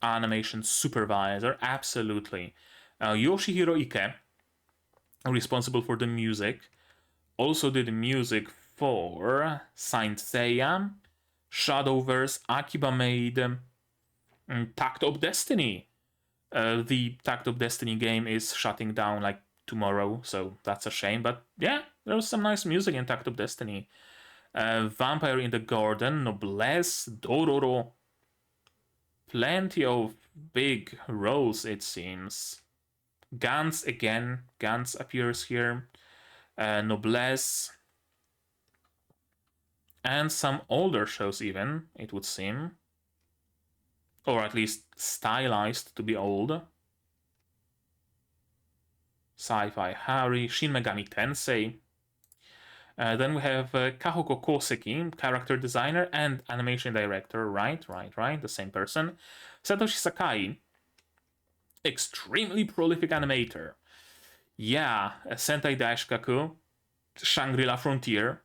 Animation supervisor, absolutely. Yoshihiro Ike, responsible for the music, also did music for Saint Seiya, Shadowverse, Akiba Maid, Tact of Destiny. The Tact of Destiny game is shutting down like tomorrow, so that's a shame. But yeah, there's some nice music in Tact of Destiny. Vampire in the Garden, Noblesse, Dororo. Plenty of big roles, it seems. Gantz again. Gantz appears here. Noblesse. And some older shows even, it would seem. Or at least stylized to be old. Sci-Fi Harry, Shin Megami Tensei. Then we have Kahoko Koseki, character designer and animation director. Right, the same person. Satoshi Sakai, extremely prolific animator. Yeah, Sentai Daishikkaku, Shangri-La Frontier,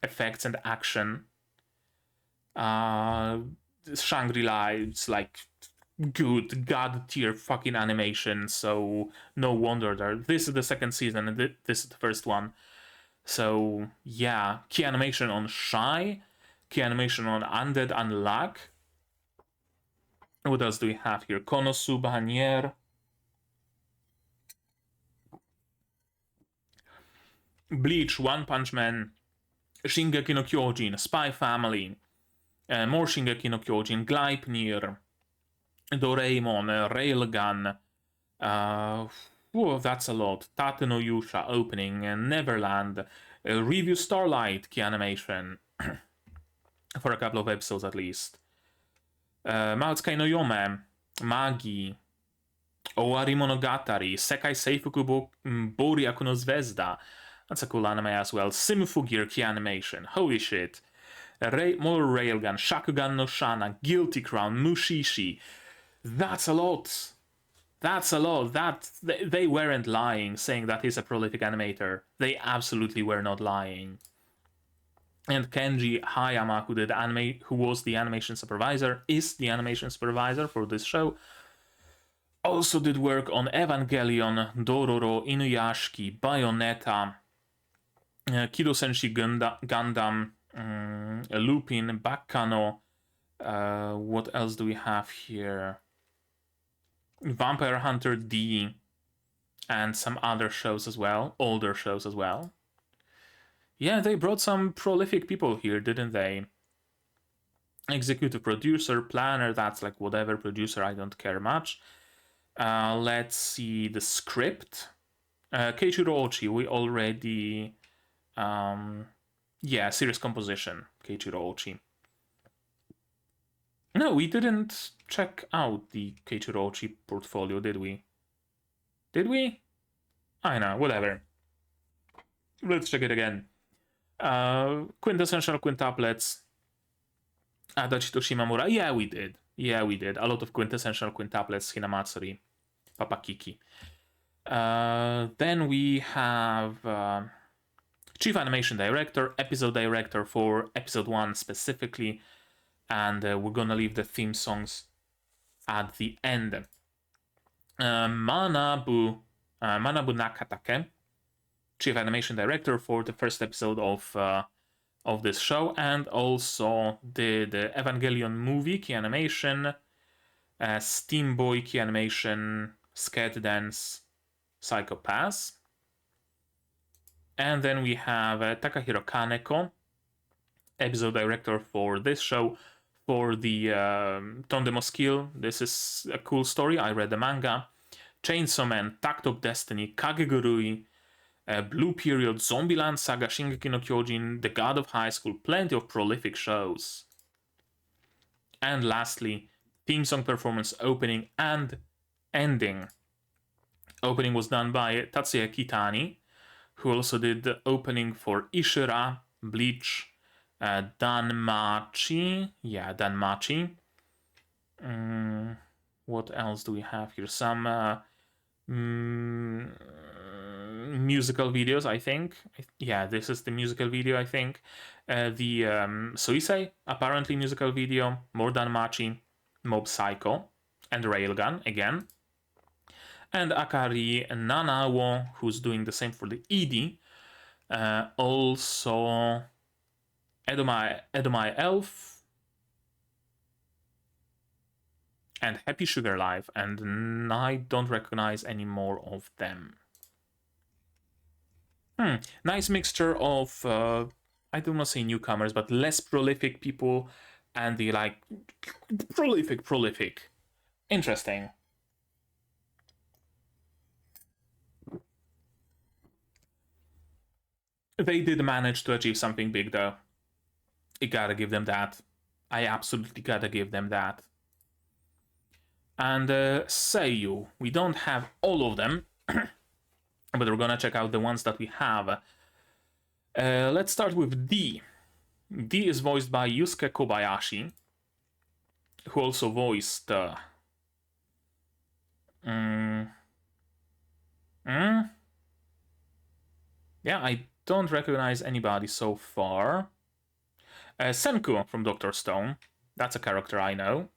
effects and action. Shangri-La is like good god tier fucking animation, so no wonder there. This is the second season and this is the first one. So yeah, key animation on Shy, key animation on Undead Unluck. What else do we have here? Konosuba Hanier. Bleach, One Punch Man, Shingeki no Kyojin, Spy Family, more Shingeki no Kyojin, Gleipnir, Doraemon, Railgun, that's a lot. Tate no Yusha opening, Neverland, Review Starlight key animation, for a couple of episodes at least. Maotsukai no Yome, Magi, Owari Monogatari, Sekai Seifuku Boryaku no Zvezda. That's a cool anime as well. Simfugir key animation. Holy shit. More Railgun, Shakugan no Shana, Guilty Crown, Mushishi. That's a lot. That's a lot. They weren't lying, saying that he's a prolific animator. They absolutely were not lying. And Kenji Hayama, who was the animation supervisor, is the animation supervisor for this show. Also did work on Evangelion, Dororo, Inuyashiki, Bayonetta, Kido Senshi Gundam, Lupin, Baccano. What else do we have here? Vampire Hunter D, and some other shows as well, older shows as well. Yeah, they brought some prolific people here, didn't they? Executive producer, planner, that's like whatever producer, I don't care much. Let's see the script. Keiichiro Ochi, we already... yeah, series composition, Keiichiro Ochi. No, we didn't check out the Keiichiro Ochi portfolio, did we? Did we? I know, whatever. Let's check it again. Quintessential quintuplets. Adachi Shimamura. Yeah, we did. Yeah, we did. A lot of quintessential quintuplets, Hinamatsuri, Papa Kiki. Then we have Chief Animation Director, Episode Director for Episode 1 specifically, and we're gonna leave the theme songs at the end. Manabu Nakatake, Chief Animation Director for the first episode of this show, and also did the Evangelion movie key animation, Steam Boy key animation, Sket Dance, Psycho Pass. And then we have Takahiro Kaneko, episode director for this show, for the Tondemo Skill. This is a cool story. I read the manga. Chainsaw Man, Tact of Destiny, Kagegurui, Blue Period, Zombieland Saga, Shingeki no Kyojin, The God of High School. Plenty of prolific shows. And lastly, theme song performance, opening and ending. Opening was done by Tatsuya Kitani, who also did the opening for Ishira, Bleach, Danmachi. Yeah, Danmachi. What else do we have here? Some musical videos, I think. Yeah, this is the musical video, I think. The Suisei, apparently musical video. More Danmachi, Mob Psycho, and Railgun again. And Akari Nanawo, who's doing the same for the ED. Also Edomai Elf and Happy Sugar Life, and I don't recognize any more of them. Nice mixture of I don't want to say newcomers, but less prolific people, and the like prolific. Interesting. They did manage to achieve something big, though. I gotta give them that. I absolutely gotta give them that. And Seiyu, we don't have all of them, but we're gonna check out the ones that we have. Let's start with D. D is voiced by Yusuke Kobayashi, who also voiced... Yeah, I don't recognize anybody so far. Senku from Dr. Stone. That's a character I know.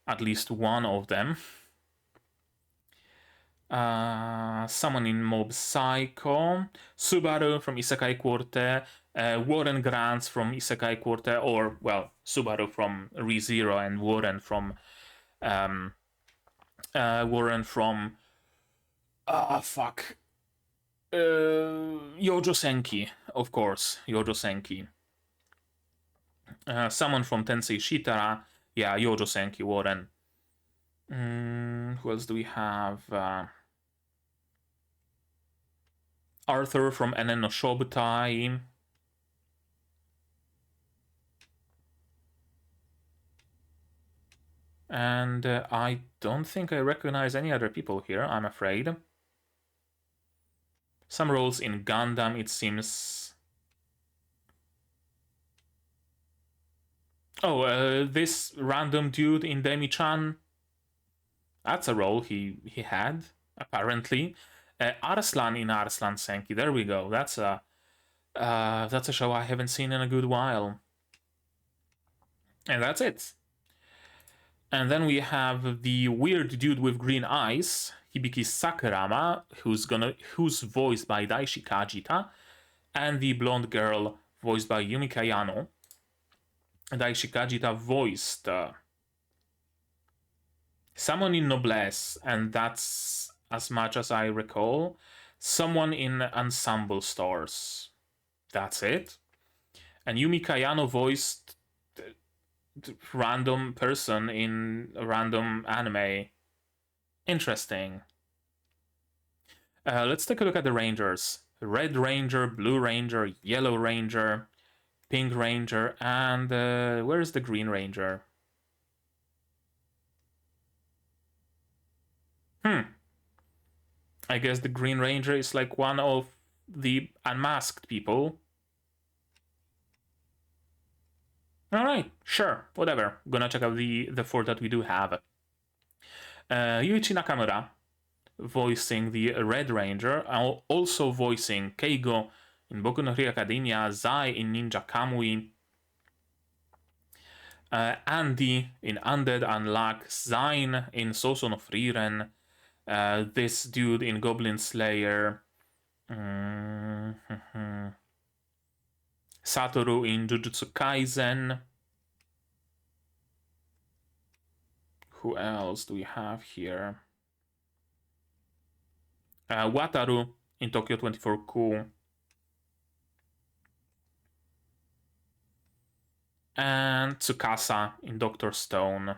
At least one of them. Someone in Mob Psycho. Subaru from Isekai Quartet. Warren Grants from Isekai Quartet. Or, well, Subaru from ReZero and Warren from... Yojo Senki, of course. Yojo Senki. Someone from Tensei Shitara. Yeah, Yojo Senki, Warren. Who else do we have? Arthur from Enen no Shobutai. And I don't think I recognize any other people here, I'm afraid. Some roles in Gundam, it seems. Oh, this random dude in Demi-chan. That's a role he had, apparently. Arslan in Arslan Senki. There we go. That's a show I haven't seen in a good while. And that's it. And then we have the weird dude with green eyes, Hibiki Sakurama, who's voiced by Daishi Kajita, and the blonde girl voiced by Yumi Kayano. Daishi Kajita voiced someone in Noblesse, and that's as much as I recall. Someone in Ensemble Stars. That's it. And Yumi Kayano voiced random person in a random anime. Interesting. Let's take a look at the Rangers. Red Ranger, Blue Ranger, Yellow Ranger, Pink Ranger, and where's the Green Ranger? I guess the Green Ranger is like one of the unmasked people. Alright, sure, whatever. Gonna check out the four that we do have. Yuichi Nakamura, voicing the Red Ranger, also voicing Keigo in Boku no Hero Academia, Zai in Ninja Kamui, Andy in Undead Unluck, Zain in Soso no Frieren, this dude in Goblin Slayer, Satoru in Jujutsu Kaisen. Who else do we have here? Wataru in Tokyo 24-Ku. And Tsukasa in Dr. Stone.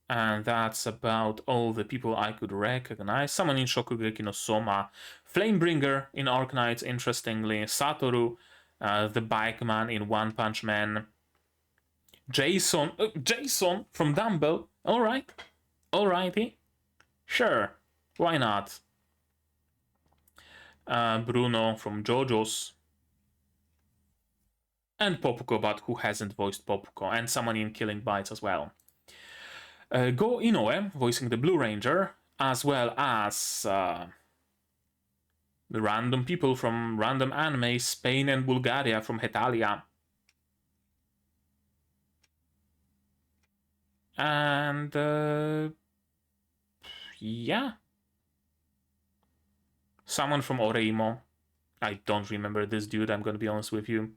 And that's about all the people I could recognize. Someone in Shokugeki no Soma. Flamebringer in Arknights, interestingly. Satoru, the bike man in One Punch Man. Jason from Dumbbell. Alright. Alrighty. Sure. Why not? Bruno from JoJo's. And Popuko, but who hasn't voiced Popuko. And someone in Killing Bites as well. Go Inoue, voicing the Blue Ranger, as well as the random people from random anime, Spain and Bulgaria from Hetalia. And yeah. Someone from Oreimo. I don't remember this dude, I'm gonna be honest with you.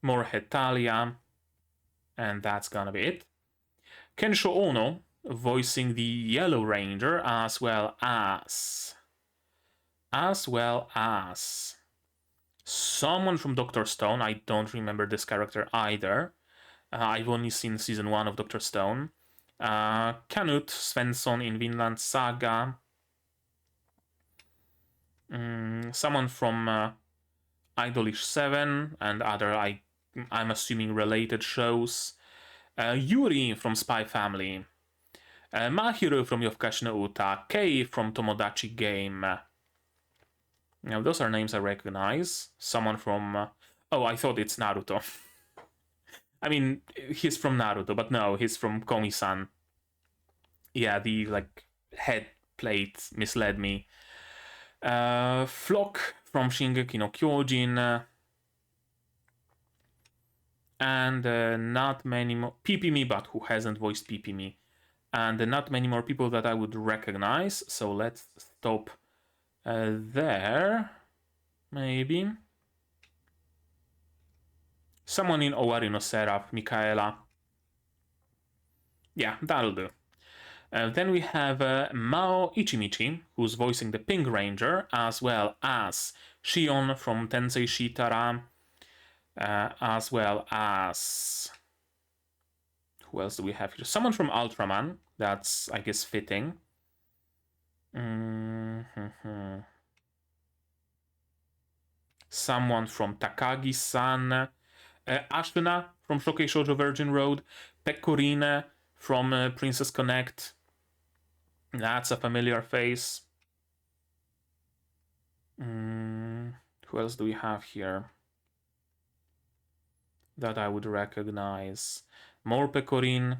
More Hetalia. And that's gonna be it. Kensho Ono, voicing the Yellow Ranger, as well as someone from Dr. Stone. I don't remember this character either. I've only seen season 1 of Dr. Stone. Knut Svensson in Vinland Saga. Someone from Idolish 7 and other, I'm assuming, related shows. Yuri from Spy Family. Mahiro from Yofukashi no Uta. Kei from Tomodachi Game. Now, those are names I recognize. Someone from... oh, I thought it's Naruto. I mean, he's from Naruto, but no, he's from Komi-san. Yeah, the, like, head plate misled me. Flock from Shingeki no Kyojin. And not many more... Pipimi, but who hasn't voiced Pipimi. And not many more people that I would recognize. So let's stop there. Maybe. Someone in Owari no Seraph, Michaela. Yeah, that'll do. Then we have Mao Ichimichi, who's voicing the Pink Ranger, as well as Shion from Tensei Shitara, as well as... Who else do we have here? Someone from Ultraman. That's, I guess, fitting. Someone from Takagi-san. Ashuna from Shokei Shoujo Virgin Road. Pecorine from Princess Connect. That's a familiar face. Who else do we have here that I would recognize? More Pecorine.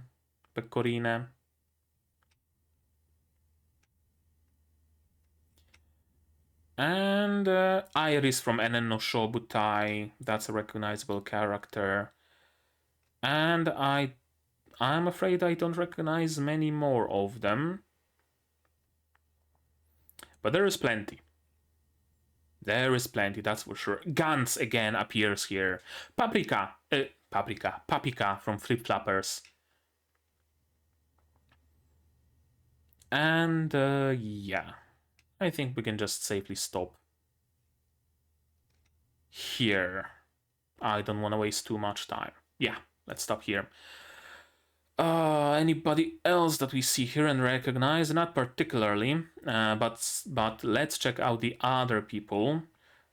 And Iris from Enen no Shobutai. That's a recognizable character. And I'm afraid I don't recognize many more of them. But there is plenty. There is plenty, that's for sure. Gantz again appears here. Paprika from Flip Flappers. And yeah, I think we can just safely stop here. I don't want to waste too much time. Yeah, let's stop here. Anybody else that we see here and recognize? Not particularly, but let's check out the other people.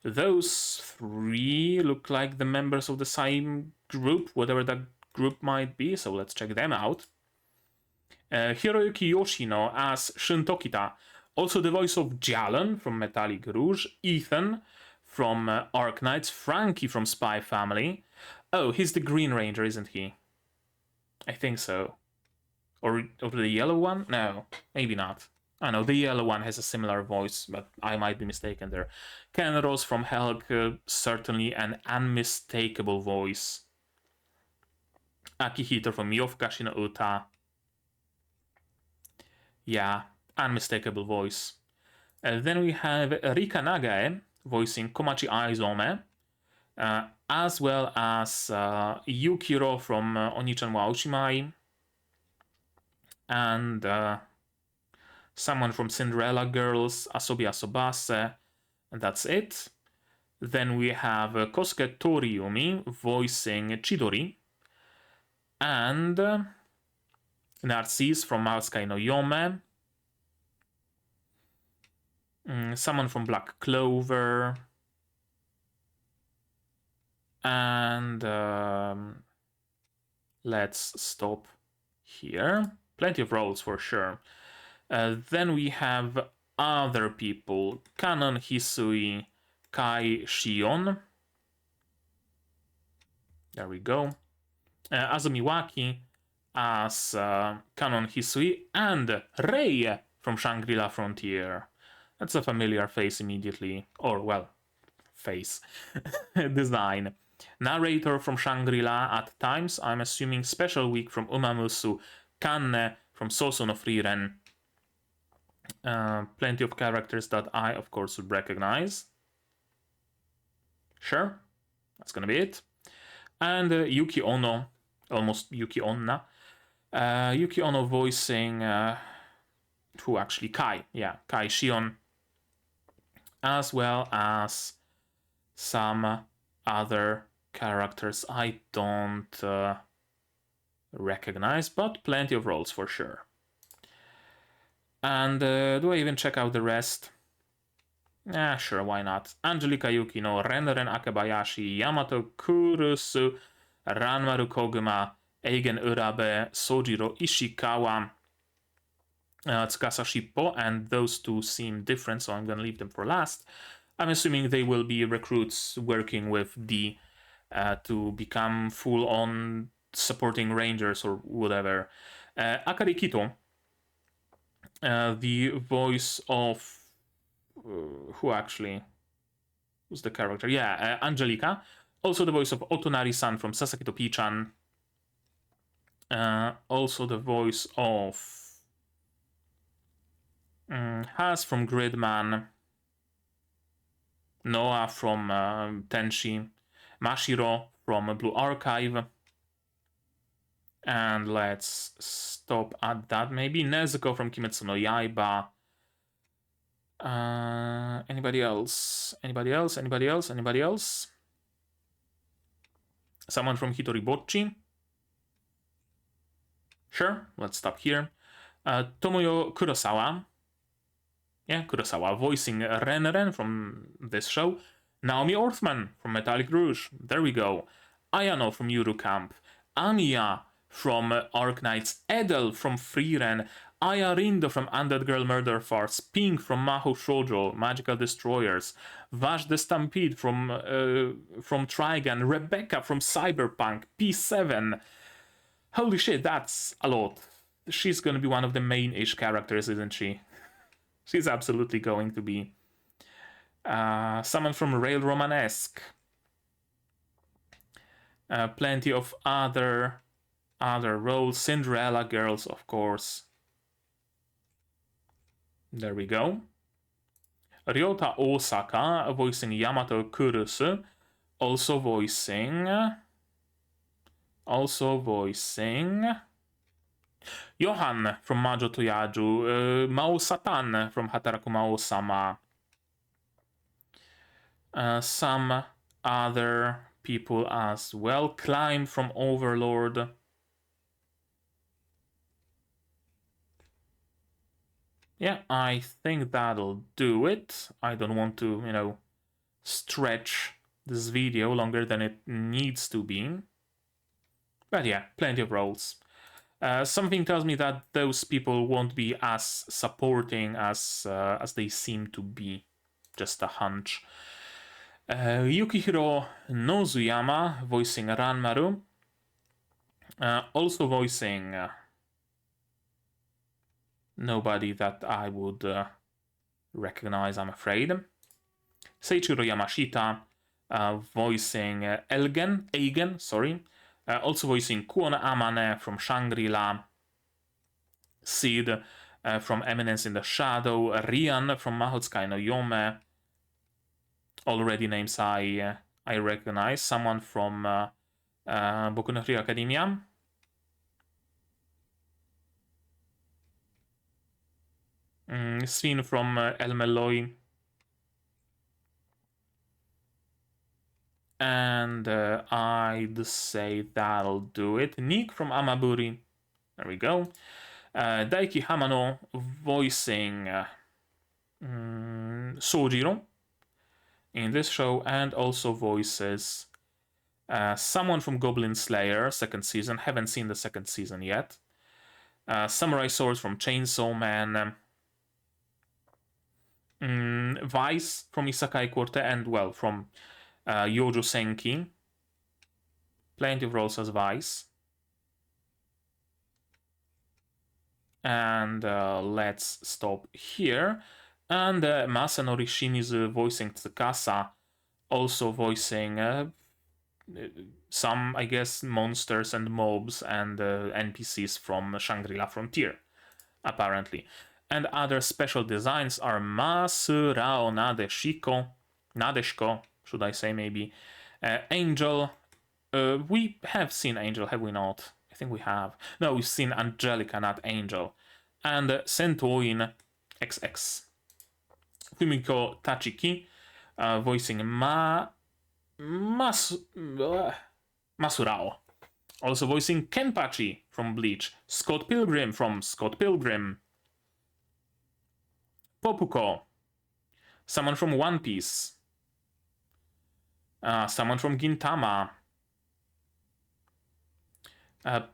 Those three look like the members of the same group, whatever that group might be, so let's check them out. Hiroyuki Yoshino as Shuntokita, also the voice of Jalen from Metallic Rouge, Ethan from Arc Knights, Frankie from Spy Family. Oh, he's the Green Ranger, isn't he? I think so. Or the yellow one? No, maybe not. I know the yellow one has a similar voice, but I might be mistaken there. Ken Ross from Hulk, certainly an unmistakable voice. Akihito from Yofukashi no Uta. Yeah, unmistakable voice. Then we have Rika Nagae voicing Komachi Aizome, as well as Yukiro from Onichan wa Oshimai, and someone from Cinderella Girls, Asobi Asobase, and that's it. Then we have Kosuke Toriumi voicing Chidori, and Narcisse from Maosukai no Yome, someone from Black Clover, and let's stop here. Plenty of roles for sure. Then we have other people. Kanon Hisui Kai Shion. There we go. Azumi Waki as Kanon Hisui, and Rei from Shangri-La Frontier. That's a familiar face immediately. Or, well, face. Design. Narrator from Shangri-La at times. I'm assuming Special Week from Umamusu. Kanne from Soso no Frieren. Plenty of characters that I, of course, would recognize. Sure, that's gonna be it. And Yuki Ono, almost Yuki Onna. Yuki Ono voicing, who actually? Kai, yeah, Kai Shion. As well as some other characters I don't recognize, but plenty of roles for sure. And do I even check out the rest? Yeah, sure, why not? Angelica Yukino, Renren Akabayashi, Yamato Kurusu, Ranmaru Koguma, Eigen Urabe, Sojiro Ishikawa, Tsukasa Shippo, and those two seem different, so I'm gonna leave them for last. I'm assuming they will be recruits working with D to become full-on supporting rangers or whatever. Akari Kito, the voice of... who actually? Who's the character? Yeah, Angelica. Also the voice of Otonari-san from Sasaki to Pichan. Also the voice of... Has from Gridman. Noah from Tenshi. Mashiro from Blue Archive. And let's stop at that. Maybe Nezuko from Kimetsu no Yaiba. Anybody else? Anybody else? Anybody else? Anybody else? Someone from Hitori Bocchi. Sure, let's stop here. Tomoyo Kurosawa. Yeah, Kurosawa voicing Ren from this show. Naomi Orthman from Metallic Rouge. There we go. Ayano from Yuru Camp. Amiya from Arknights. Edel from Frieren. Aya Rindo from Undead Girl Murder Farce. Pink from Maho Shoujo, Magical Destroyers. Vash the Stampede from Trigun. Rebecca from Cyberpunk. P7. Holy shit, that's a lot. She's gonna be one of the main-ish characters, isn't she? She's absolutely going to be. Someone from Rail Romanesque. Plenty of other roles. Cinderella girls, of course. There we go. Ryota Osaka voicing Yamato Kurusu. Also voicing Johan from Majo to Yaju, Mao Satan from Hataraku Mao-sama. Some other people as well. Climb from Overlord. Yeah, I think that'll do it. I don't want to, stretch this video longer than it needs to be. But yeah, plenty of roles. Something tells me that those people won't be as supporting as they seem to be. Just a hunch. Yukihiro Nozuyama voicing Ranmaru. Also voicing nobody that I would recognize, I'm afraid. Seiichiro Yamashita voicing Eigen, sorry. Also voicing Kuona Amane from Shangri-La. Sid from Eminence in the Shadow. Rian from Mahotsukai no Yome. Already names I recognize. Someone from Boku no Hero Academia. Sven from El Meloy. And I'd say that'll do it. Nick from Amaburi. There we go. Daiki Hamano voicing Sojiro in this show, and also voices someone from Goblin Slayer, second season. Haven't seen the second season yet. Samurai Swords from Chainsaw Man. Vice from Isekai Quartet, and well, from Yojo Senki. Plenty of roles as Vice. And let's stop here. And Masanori Shimizu voicing Tsukasa, also voicing some, I guess, monsters and mobs and NPCs from Shangri-La Frontier, apparently. And other special designs are Masurao Nadeshiko, should I say maybe, Angel. We have seen Angel, have we not? I think we have. No, we've seen Angelica, not Angel. And Sentoin XX. Fumiko Tachiki, voicing Masurao. Also voicing Kenpachi from Bleach. Scott Pilgrim from Scott Pilgrim. Popuko. Someone from One Piece. Someone from Gintama.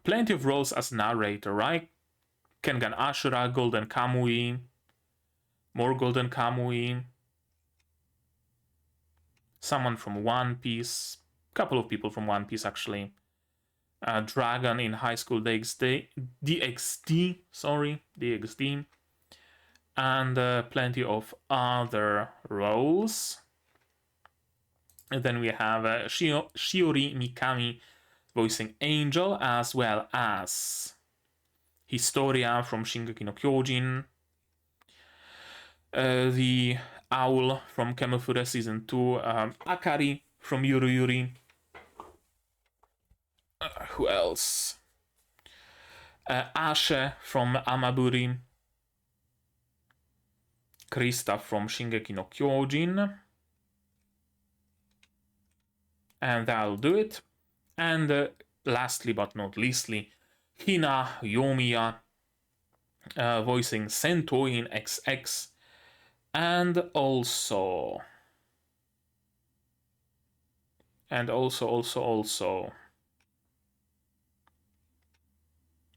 Plenty of roles as narrator, right? Kengan Ashura, Golden Kamui. More Golden Kamui. Someone from One Piece. Couple of people from One Piece, actually. Dragon in High School DxD. And plenty of other roles. And then we have Shiori Mikami voicing Angel, as well as Historia from Shingeki no Kyojin. The Owl from Kemofure Season 2. Akari from Yuru Yuri. Who else? Ashe from Amaburi. Krista from Shingeki no Kyojin. And that'll do it. And lastly but not leastly, Hina Yomiya voicing Sento in XX, and also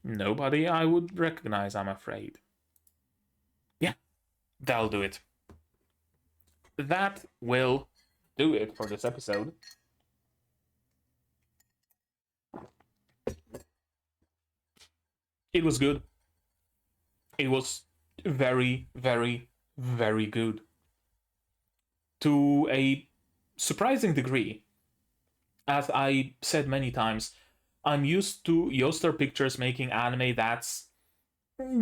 nobody I would recognize, I'm afraid. Yeah, that'll do it. That will do it for this episode. It was good. It was very, very, very good. To a surprising degree. As I said many times, I'm used to Yoster Pictures making anime that's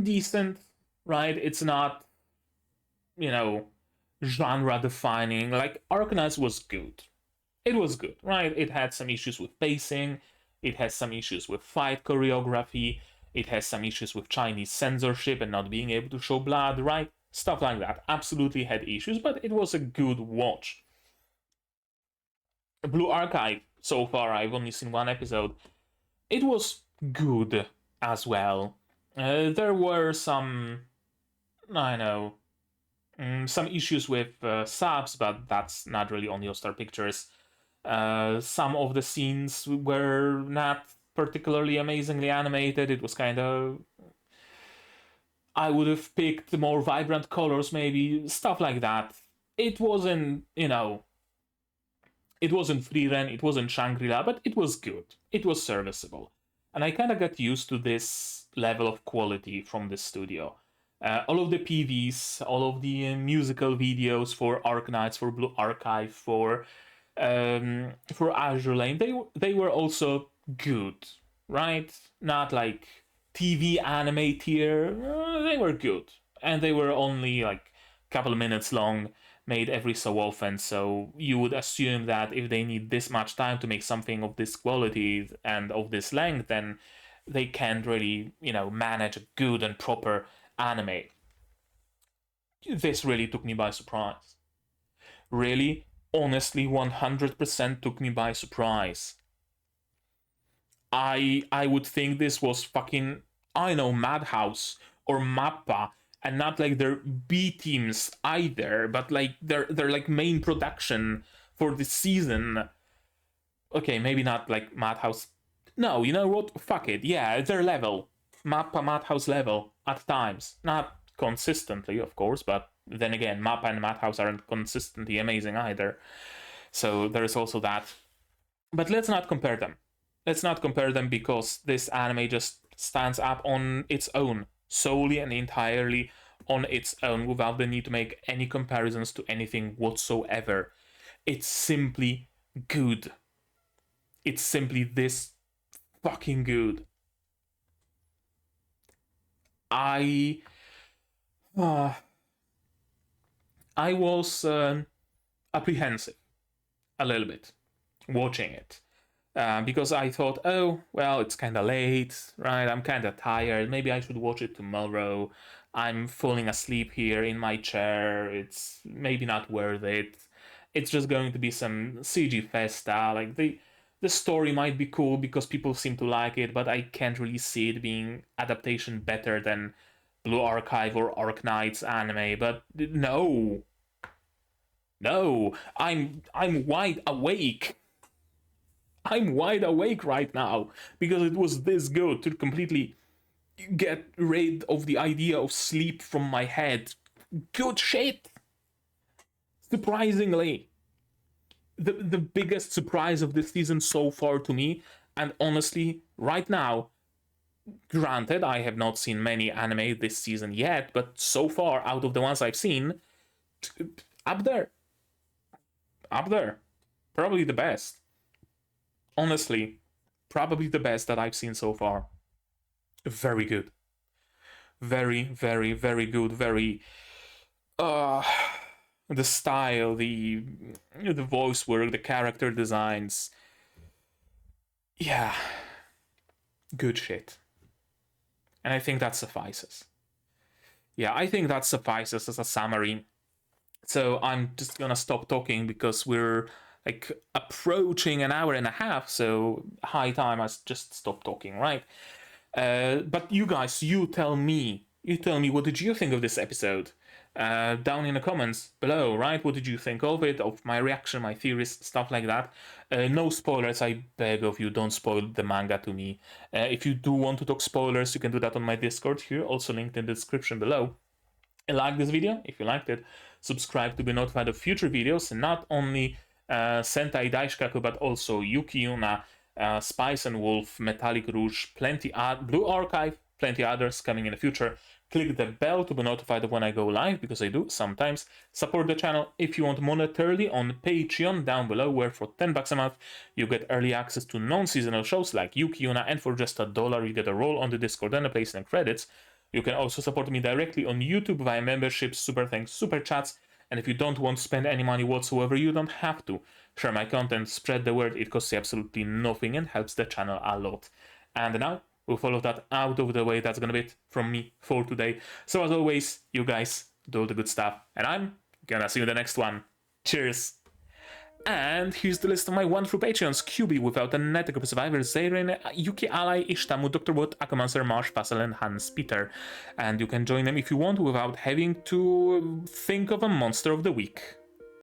decent, right? It's not, genre defining. Like, Arcanines was good. It was good, right? It had some issues with pacing, it has some issues with fight choreography, it has some issues with Chinese censorship and not being able to show blood, right? Stuff like that. Absolutely had issues, but it was a good watch. Blue Archive, so far, I've only seen one episode. It was good as well. There were some, I know, some issues with subs, but that's not really on Your Star Pictures. Some of the scenes were not particularly amazingly animated. It was kind of. I would have picked more vibrant colors, maybe, stuff like that. It wasn't, it wasn't Frieren, it wasn't Shangri-La, but it was good. It was serviceable. And I kind of got used to this level of quality from the studio. All of the PVs, all of the musical videos for Arknights, for Blue Archive, for Azure Lane, they were also good, right? Not like TV anime tier. They were good, and they were only like a couple of minutes long, made every so often. So you would assume that if they need this much time to make something of this quality and of this length, then they can't really, manage a good and proper anime. This really took me by surprise. Really, honestly, 100% took me by surprise. I would think this was fucking, I know, Madhouse or Mappa, and not like their B teams either, but like their like main production for the season. Okay, maybe not like Madhouse. No, you know what? Fuck it. Yeah, their level. Mappa Madhouse level at times. Not consistently, of course, but then again, Mappa and Madhouse aren't consistently amazing either. So there is also that. But let's not compare them. Let's not compare them because this anime just stands up on its own, solely and entirely on its own, without the need to make any comparisons to anything whatsoever. It's simply good. It's simply this fucking good. I uh, I was apprehensive a little bit watching it. Because I thought, oh, well, it's kind of late, right? I'm kind of tired. Maybe I should watch it tomorrow. I'm falling asleep here in my chair. It's maybe not worth it. It's just going to be some CG festa. Like, the story might be cool because people seem to like it, but I can't really see it being adaptation better than Blue Archive or Arknights anime. But no, no, I'm wide awake. I'm wide awake right now because it was this good to completely get rid of the idea of sleep from my head. Good shit. Surprisingly, the biggest surprise of this season so far to me, and honestly, right now, granted, I have not seen many anime this season yet, but so far, out of the ones I've seen, up there. Up there. Probably the best. Honestly, probably the best that I've seen so far. Very good. Very, very, very good. Very uh the style, the voice work, the character designs. Yeah, good shit. And I think that suffices. Yeah, I think that suffices as a summary. So I'm just gonna stop talking because we're like approaching an hour and a half, so high time I just stop talking, right? But you guys, you tell me, what did you think of this episode? Down in the comments below, right? What did you think of it, of my reaction, my theories, stuff like that? No spoilers, I beg of you, don't spoil the manga to me. If you do want to talk spoilers, you can do that on my Discord here, also linked in the description below. Like this video if you liked it, subscribe to be notified of future videos, and not only Sentai Daishikkaku but also Yuuki, Yuuna, Spice and Wolf, Metallic Rouge, Blue Archive, plenty others coming in the future. Click the bell to be notified of when I go live, because I do sometimes. Support the channel if you want monetarily on Patreon down below, where for $10 a month you get early access to non-seasonal shows like Yuuki, Yuuna, and for just $1 you get a role on the Discord and a place in the credits. You can also support me directly on YouTube via memberships, super thanks, super chats, and if you don't want to spend any money whatsoever, you don't have to. Share my content, spread the word, it costs you absolutely nothing and helps the channel a lot. And now, we'll follow that out of the way. That's gonna be it from me for today. So as always, you guys do all the good stuff, and I'm gonna see you in the next one. Cheers! And here's the list of my wonderful Patreons: QB without a net, group survivor, Zarin, Yuki Ally, Ishtamu, Dr. Wood, Akamancer, Marsh, Passel, and Hans Peter. And you can join them if you want without having to think of a monster of the week.